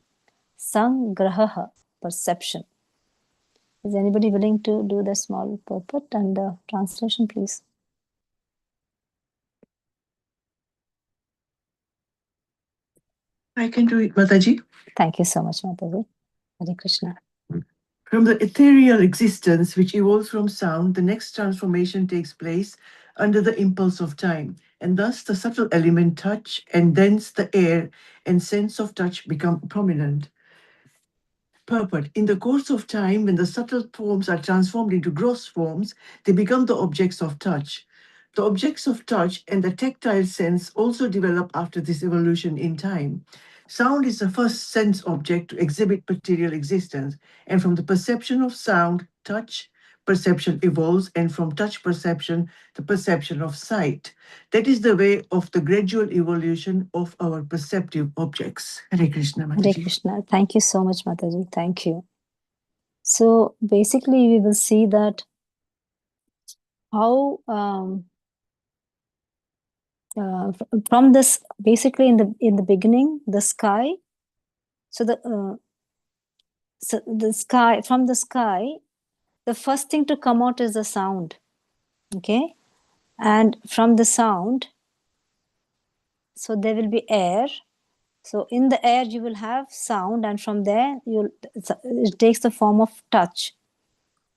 sangraha, perception. Is anybody willing to do the small purport and the translation, please? I can do it, Mataji. Thank you so much, Mataji. Hare Krishna. From the ethereal existence which evolves from sound, the next transformation takes place under the impulse of time, and thus the subtle element touch and thence the air and sense of touch become prominent. Purport. In the course of time, when the subtle forms are transformed into gross forms, they become the objects of touch. The objects of touch and the tactile sense also develop after this evolution in time. Sound is the first sense object to exhibit material existence, and from the perception of sound, touch perception evolves, and from touch perception, the perception of sight. That is the way of the gradual evolution of our perceptive objects. Hare Krishna, Hare Mataji. Krishna. Thank you so much, Mataji. Thank you. So basically, we will see that how from this, basically in the beginning, the sky. So the sky, from the sky, the first thing to come out is the sound. Okay, and from the sound, so there will be air. So in the air you will have sound, and from there it takes the form of touch.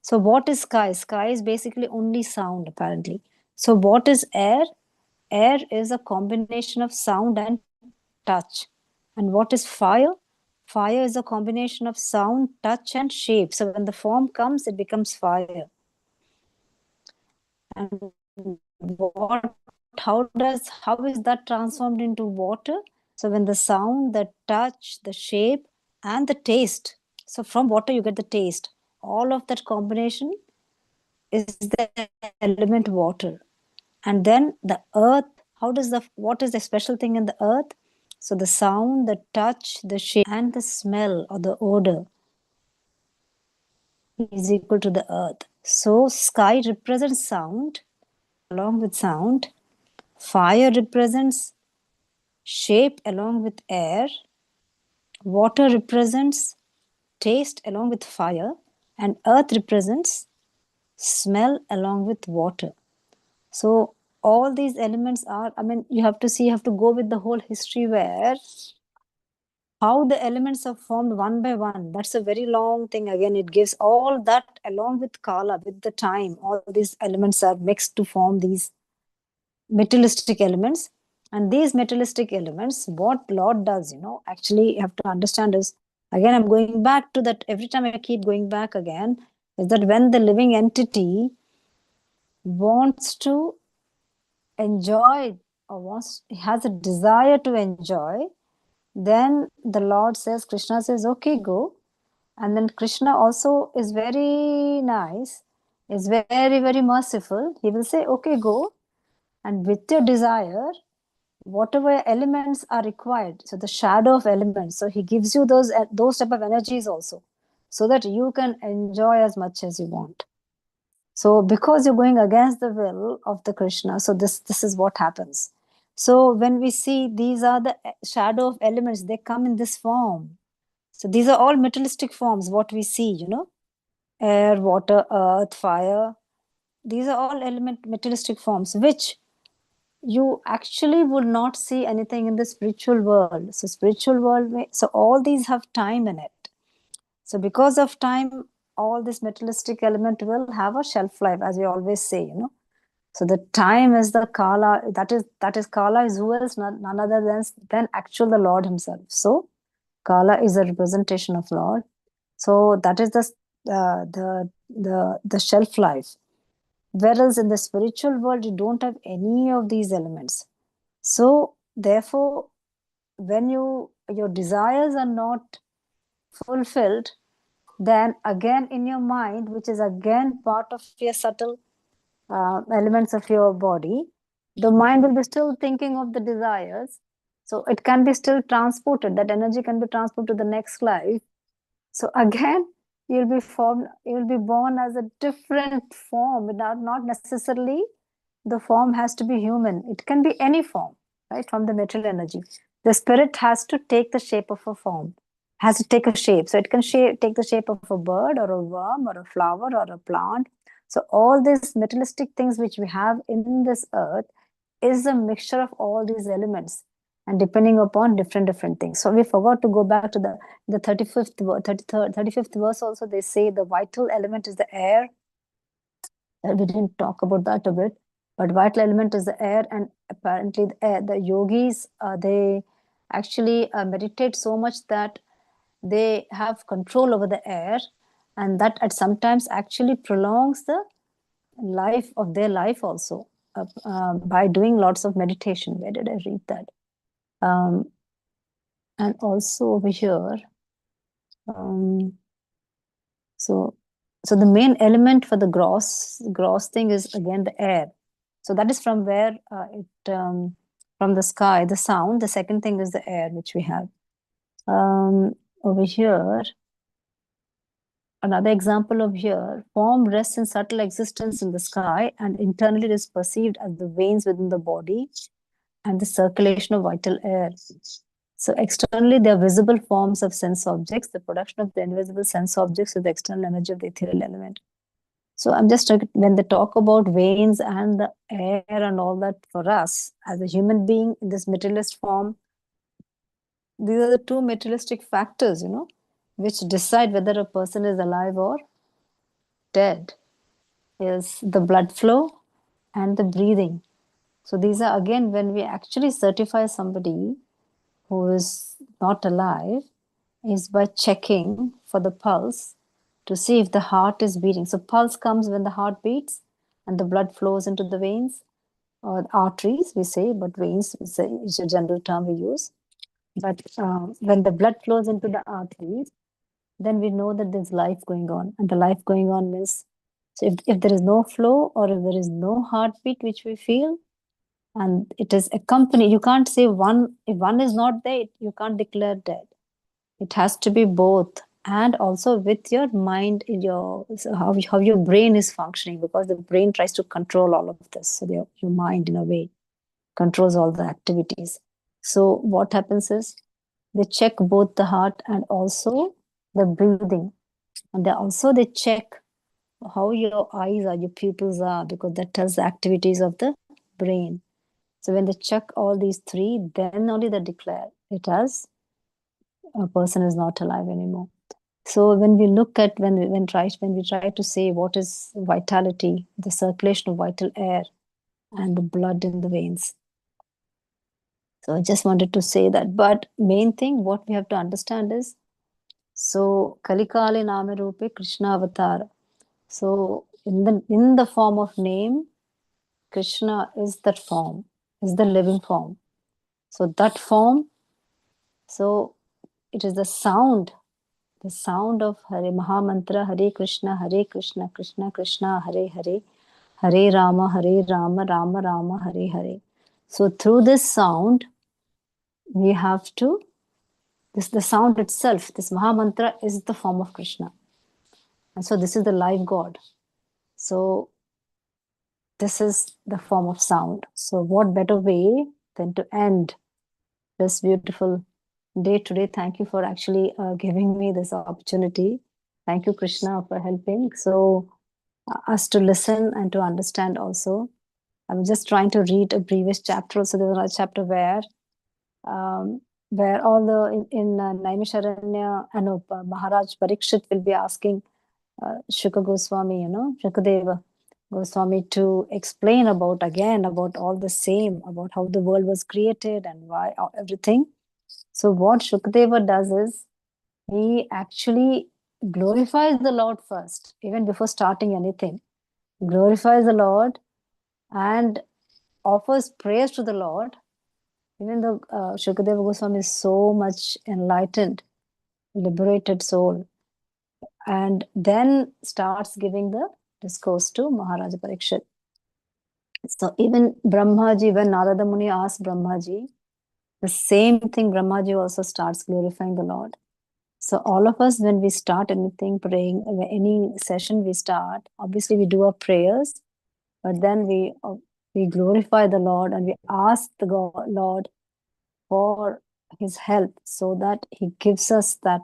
So what is sky? Sky is basically only sound, apparently. So what is air? Air is a combination of sound and touch. And what is fire? Fire is a combination of sound, touch, and shape. So when the form comes, it becomes fire. And how is that transformed into water? So when the sound, the touch, the shape, and the taste. So from water you get the taste. All of that combination is the element water. And then the earth, what is the special thing in the earth? So the sound, the touch, the shape, and the smell or the odor is equal to the earth. So sky represents sound. Along with sound, fire represents shape along with air, water represents taste along with fire, and earth represents smell along with water. So all these elements are, you have to go with the whole history where how the elements are formed one by one. That's a very long thing. Again, it gives all that along with kala, with the time, all these elements are mixed to form these materialistic elements. And these materialistic elements, what Lord does, actually you have to understand is, again, I'm going back to that, every time I keep going back again, is that when the living entity wants to enjoy or has a desire to enjoy, then the Lord says, Krishna says, okay, go. And then Krishna also is very nice, is very, very merciful. He will say, okay, go. And with your desire, whatever elements are required, so the shadow of elements, so he gives you those type of energies also, so that you can enjoy as much as you want. So because you're going against the will of the Krishna, so this is what happens. So when we see these are the shadow of elements, they come in this form. So these are all materialistic forms, what we see, air, water, earth, fire. These are all materialistic forms, which you actually would not see anything in the spiritual world. So spiritual world, so all these have time in it. So because of time, all this materialistic element will have a shelf life, as we always say, So the time is the Kala, that is Kala is who else? None other than actual the Lord himself. So Kala is a representation of Lord. So that is the shelf life. Whereas in the spiritual world, you don't have any of these elements. So therefore, when your desires are not fulfilled, then again in your mind, which is again part of your subtle elements of your body, the mind will be still thinking of the desires. So it can be still transported, that energy can be transported to the next life. So again, you'll be born as a different form, without not necessarily the form has to be human. It can be any form, right? From the material energy. The spirit has to take the shape of a form, has to take a shape. So it can take the shape of a bird or a worm or a flower or a plant. So all these materialistic things which we have in this earth is a mixture of all these elements, and depending upon different things. So we forgot to go back to the 35th 33rd 35th verse. Also they say the vital element is the air. We didn't talk about that a bit, but vital element is the air. And apparently the yogis, they actually meditate so much that they have control over the air, and that at sometimes actually prolongs the life of their life also, by doing lots of meditation. Where did I read that? And also over here, so the main element for the gross thing is again the air. So that is from where from the sky, the sound. The second thing is the air which we have. Over here, another example of here, form rests in subtle existence in the sky, and internally it is perceived as the veins within the body and the circulation of vital air. So externally, they are visible forms of sense objects. The production of the invisible sense objects is the external energy of the ethereal element. So I'm just, when they talk about veins and the air and all that, for us as a human being in this materialist form, these are the two materialistic factors, which decide whether a person is alive or dead, is the blood flow and the breathing. So these are, again, when we actually certify somebody who is not alive, is by checking for the pulse to see if the heart is beating. So pulse comes when the heart beats and the blood flows into the veins, or arteries we say, but veins is a general term we use. But when the blood flows into the arteries, then we know that there's life going on. And the life going on means, so if there is no flow, or if there is no heartbeat which we feel, and it is accompanied, you can't say one, if one is not there, you can't declare dead. It has to be both, and also with your mind, in your, so how your brain is functioning, because the brain tries to control all of this. So your mind, in a way, controls all the activities. So what happens is, they check both the heart and also the breathing, and they check how your eyes are, your pupils are, because that tells the activities of the brain. So when they check all these three, then only they declare it as a person is not alive anymore. So when we look at, when we try to say what is vitality, the circulation of vital air and the blood in the veins. So I just wanted to say that. But main thing, what we have to understand is, so Kalikali Name Rupe Krishna Avatar. So in the form of name, Krishna is that form, is the living form. So that form, so it is the sound of Hare Mahamantra, Hare Krishna, Krishna Krishna, Hare Hare, Hare Rama, Rama Rama, Hare Hare. So through this sound, we have to, the sound itself, this Mahamantra is the form of Krishna. And so this is the live God. So this is the form of sound. So what better way than to end this beautiful day today? Thank you for actually giving me this opportunity. Thank you, Krishna, for helping. So us to listen and to understand also. I'm just trying to read a previous chapter. So there was a chapter where all the in Naimisharanya, Maharaj Parikshit will be asking Shuka Goswami, Shukadeva, Goswami to explain about all the same, about how the world was created and why everything. So what Shukadeva does is he actually glorifies the Lord first, even before starting anything. Glorifies the Lord and offers praise to the Lord. Even though Shukadeva Goswami is so much enlightened, liberated soul, and then starts giving the discourse to Maharaja Parikshit. So even Brahmaji, when Narada Muni asked Brahmaji, the same thing Brahmaji also starts glorifying the Lord. So all of us, when we start anything, praying, any session we start, obviously we do our prayers, but then we glorify the Lord and we ask the Lord for his help so that he gives us that,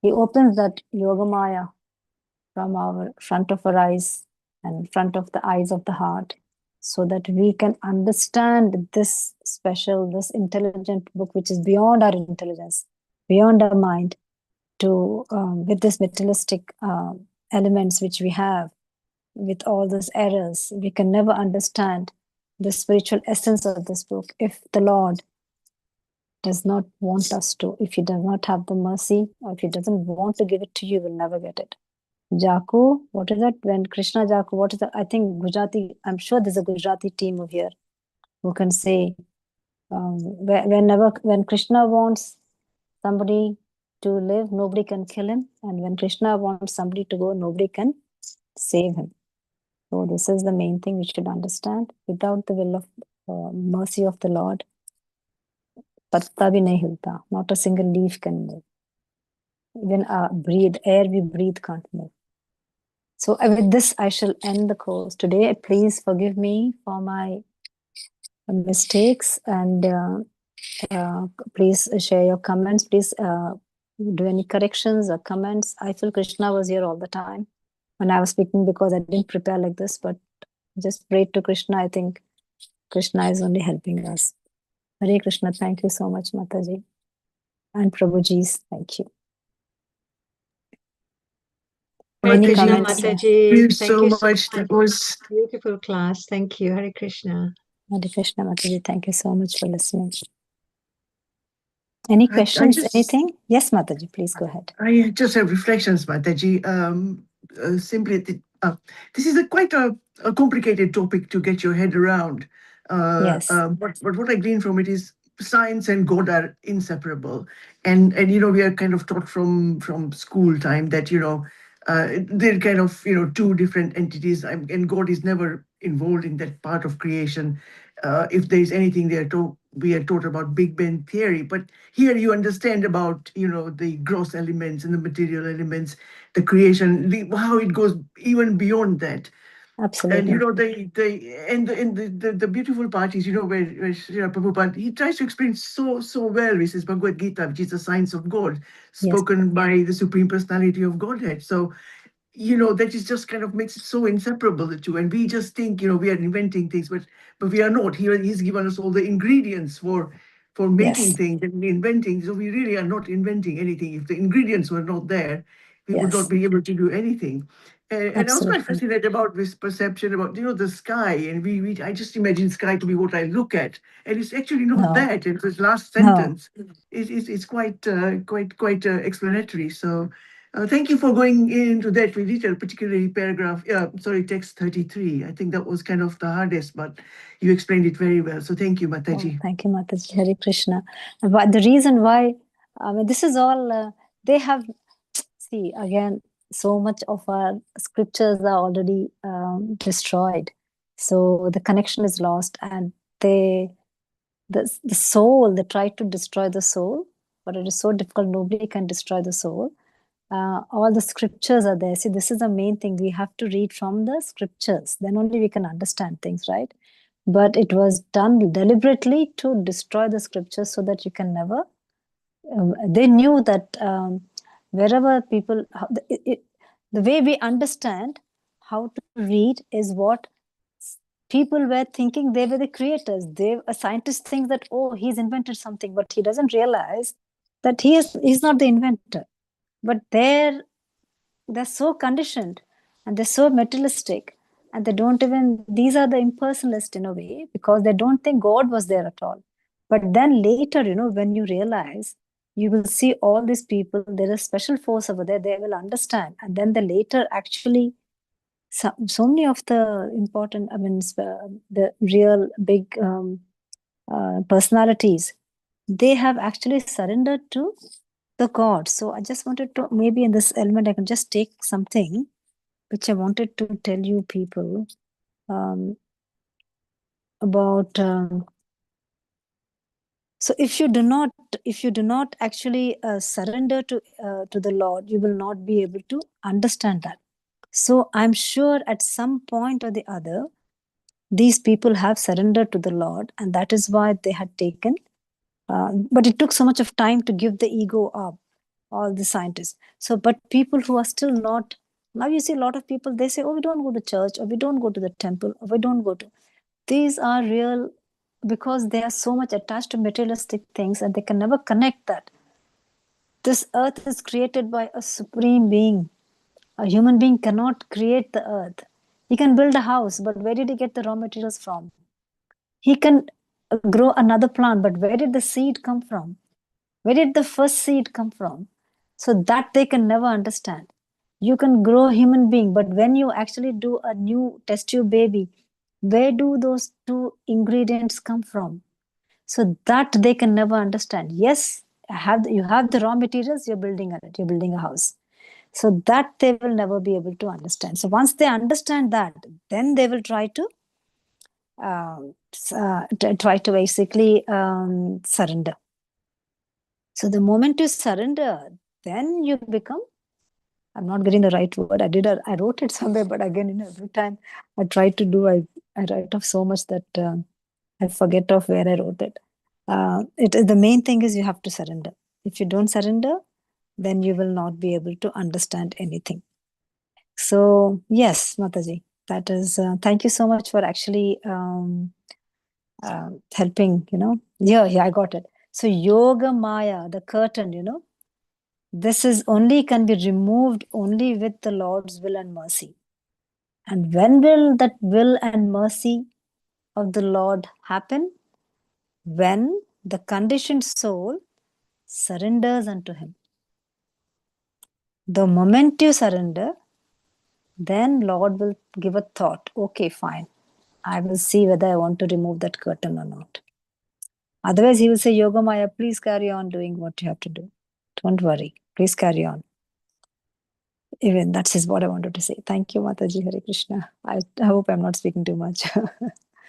he opens that Yogamaya from our front of our eyes and front of the eyes of the heart, so that we can understand this special, this intelligent book, which is beyond our intelligence, beyond our mind, to with this materialistic elements which we have, with all those errors, we can never understand the spiritual essence of this book if the Lord does not want us to. If he does not have the mercy, or if he doesn't want to give it to you, you'll never get it. Jaku, what is that? When Krishna Jaku, what is that? I think Gujarati, I'm sure there's a Gujarati team over here who can say, when Krishna wants somebody to live, nobody can kill him. And when Krishna wants somebody to go, nobody can save him. So this is the main thing we should understand. Without the will of mercy of the Lord, patta bhi nahi hilta. Not a single leaf can move. Even air we breathe can't move. So with this, I shall end the course today. Please forgive me for my mistakes, and please share your comments. Please do any corrections or comments. I feel Krishna was here all the time when I was speaking, because I didn't prepare like this, but just pray to Krishna. I think Krishna is only helping us. Hare Krishna. Thank you so much, Mataji. And Prabhuji's, thank you. Hare Any Krishna, comments? Mataji. Thank you so much. That was Beautiful class. Thank you. Hare Krishna. Hare Krishna, Mataji. Thank you so much for listening. Any I questions? just Anything? Yes, Mataji, please go ahead. I just have reflections, Mataji. Simply, this is quite a complicated topic to get your head around. Yes. But what I glean from it is science and God are inseparable, and we are kind of taught from school time that they're kind of two different entities, and God is never involved in that part of creation. If there is anything we are taught about Big Bang theory, but here you understand about the gross elements and the material elements, the creation, how it goes even beyond that. Absolutely. And the beautiful part is where Srila Prabhupada, he tries to explain so well with his Bhagavad Gita, which is the science of God, spoken by the Supreme Personality of Godhead. So that is just kind of makes it so inseparable, the two. And we just think, we are inventing things, but we are not. He's given us all the ingredients for making things and inventing. So we really are not inventing anything. If the ingredients were not there, we would not be able to do anything. And I was quite fascinated about this perception about, the sky. And I just imagine sky to be what I look at. And it's actually not that. And this last sentence is quite explanatory. So thank you for going into that with detail, particularly text 33. I think that was kind of the hardest, but you explained it very well. So thank you, Mataji. Oh, thank you, Mataji. Hare Krishna. But the reason why, this is all, they have, see, again, so much of our scriptures are already destroyed. So the connection is lost, and the soul, they try to destroy the soul, but it is so difficult. Nobody can destroy the soul. All the scriptures are there. See, this is the main thing. We have to read from the scriptures. Then only we can understand things, right? But it was done deliberately to destroy the scriptures so that you can never. They knew that wherever people, the way we understand how to read is what people were thinking. They were the creators. A scientist thinks that, oh, he's invented something, but he doesn't realize that he's not the inventor. But they're so conditioned and they're so materialistic and they don't even, these are the impersonalists in a way, because they don't think God was there at all. But then later, when you realize, you will see all these people, there is special force over there, they will understand. And then they later actually, so many of the important, the real big personalities, they have actually surrendered to the God. So I just wanted to, maybe in this element, I can just take something which I wanted to tell you people about. So if you do not actually surrender to the Lord, you will not be able to understand that. So I'm sure at some point or the other, these people have surrendered to the Lord, and that is why they had taken. But it took so much of time to give the ego up, all the scientists. So, but people who are still not, now you see a lot of people, they say, oh, we don't go to church, or we don't go to the temple, or we don't go to. These are real, because they are so much attached to materialistic things, and they can never connect that. This earth is created by a supreme being. A human being cannot create the earth. He can build a house, but where did he get the raw materials from? He can grow another plant, but where did the seed come from? Where did the first seed come from? So that they can never understand. You can grow a human being, but when you actually do a new test tube baby, where do those two ingredients come from? So that they can never understand. Yes, you have the raw materials, you're building a house. So that they will never be able to understand. So once they understand that, then they will try to basically surrender. So the moment you surrender, then you become, I'm not getting the right word. I wrote it somewhere, but again, every time I try to do, I write off so much that I forget of where I wrote it. The main thing is you have to surrender. If you don't surrender, then you will not be able to understand anything. So yes, Mataji, that is, thank you so much for actually helping, Yeah, I got it. So Yoga Maya, the curtain, this is only can be removed only with the Lord's will and mercy. And when will that will and mercy of the Lord happen? When the conditioned soul surrenders unto Him. The moment you surrender, then Lord will give a thought. Okay, fine. I will see whether I want to remove that curtain or not. Otherwise, He will say, Yoga Maya, please carry on doing what you have to do. Don't worry. Please carry on. Even that is what I wanted to say. Thank you, Mataji. Hare Krishna. I hope I'm not speaking too much.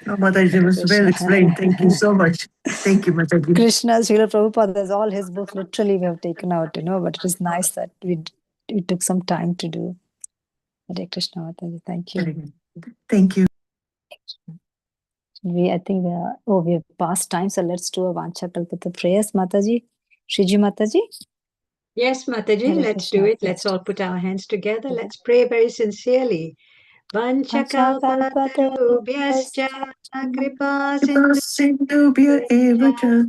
No, Mataji, it was well explained. Thank you so much. Thank you, Mataji. Krishna, Srila Prabhupada, there's all his books literally we have taken out, but it is nice that we took some time to do. Hare Krishna, Mataji. Thank you. Thank you. I think we have past time, so let's do a Vancha Kalpata prayers, Mataji. Shriji Mataji. Yes, Mataji, Hare let's Krishna. do it. Let's all put our hands together. Let's pray very sincerely. Vanchakalpatarubhyascha kripa Sindhubhya eva cha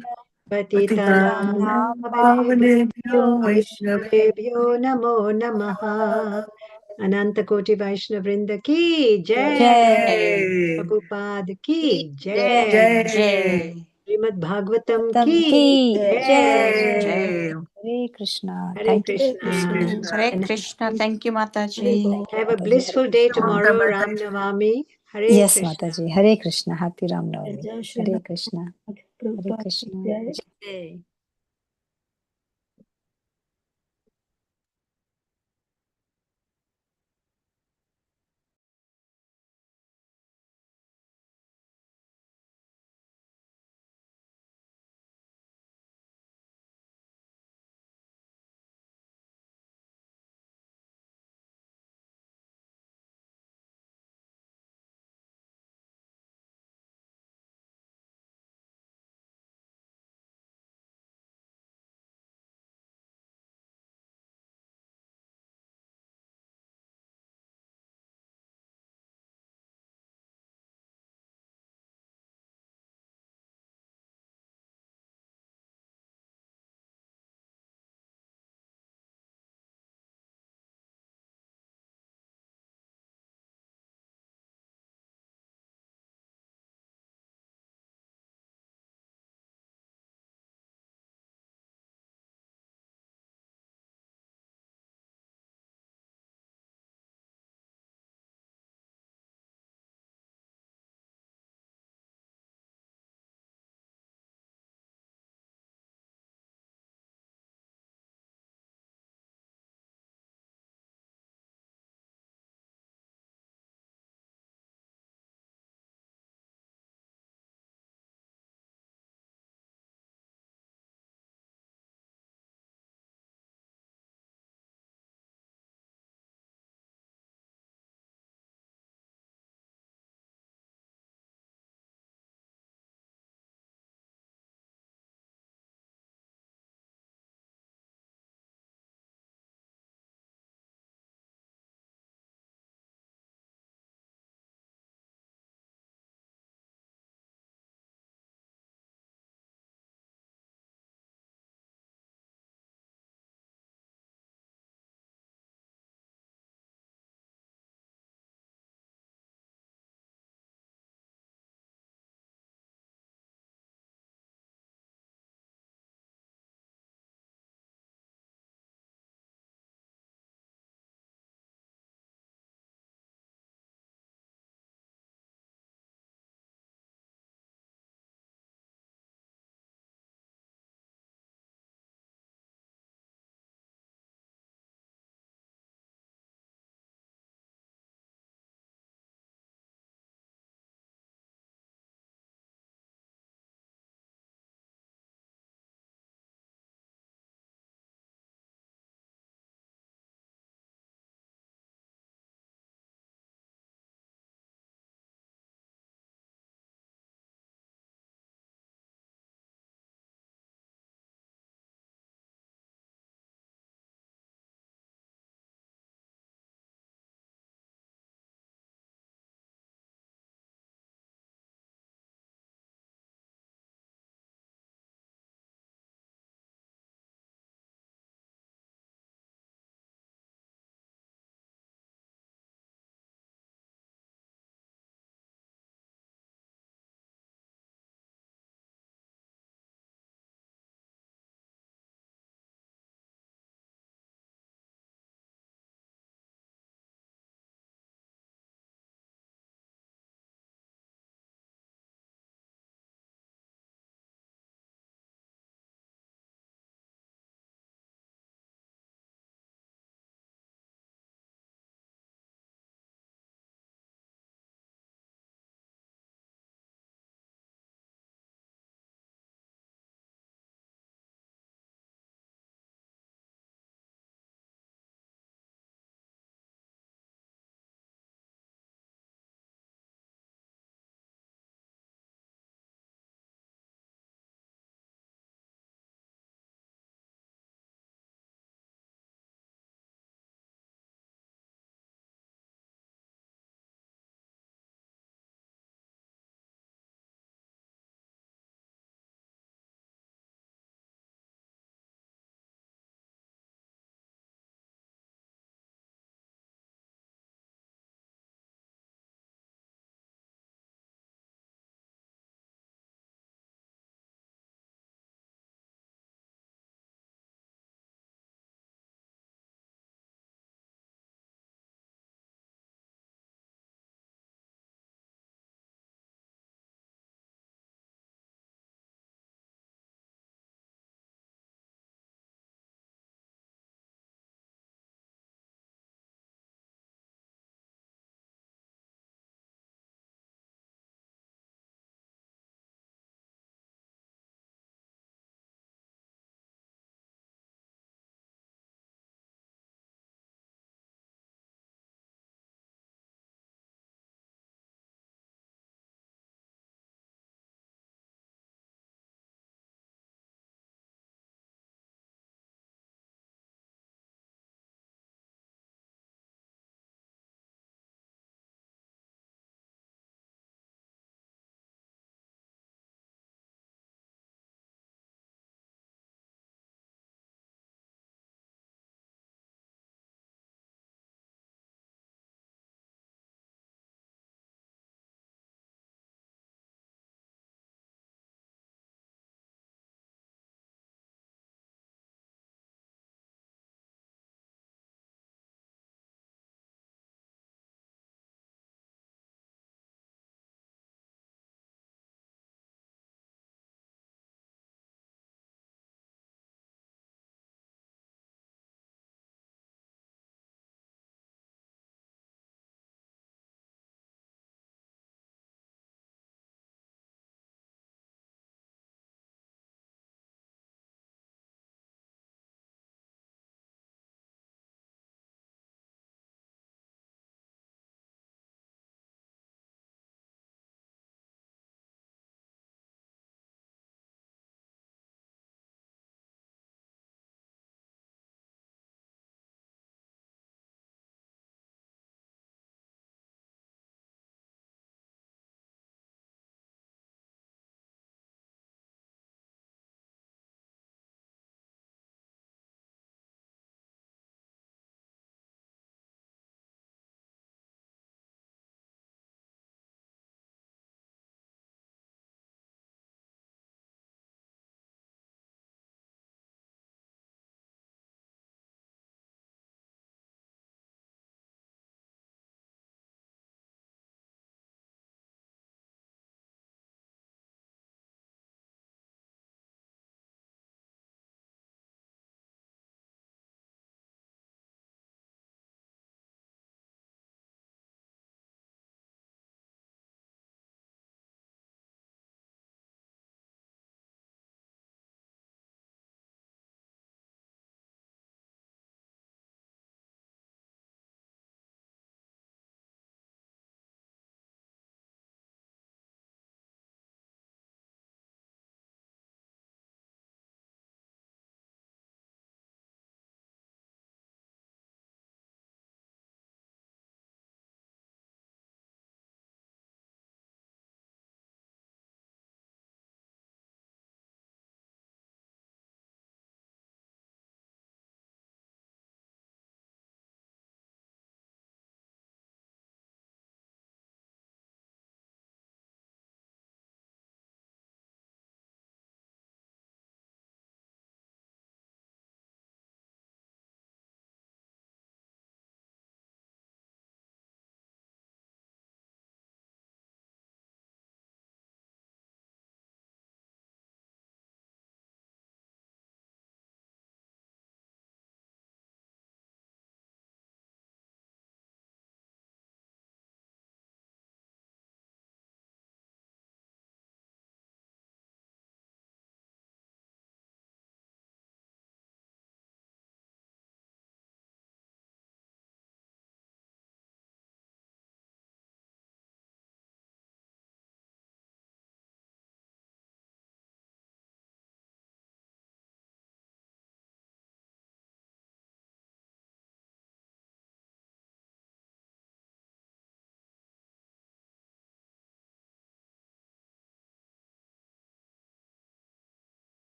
patitanam pavanebhyo Vaishnavebhyo namo namaha. Anantakoti Vaishnavrinda ki jai. Jai. Prabhupada ki Jai. jai. Jai. Srimad Bhagavatam Tam ki ki jai. Jai. Hare Krishna. Hare Thank you. Krishna. Hare Krishna. Thank you, Mataji. Have a blissful day tomorrow, Ram Navami. Hare Yes, Krishna. Mataji. Hare Krishna. Happy Ram Navami. Jai Shri Hare Ram. Krishna. Hare Prabhupada Krishna. Jai. Jai.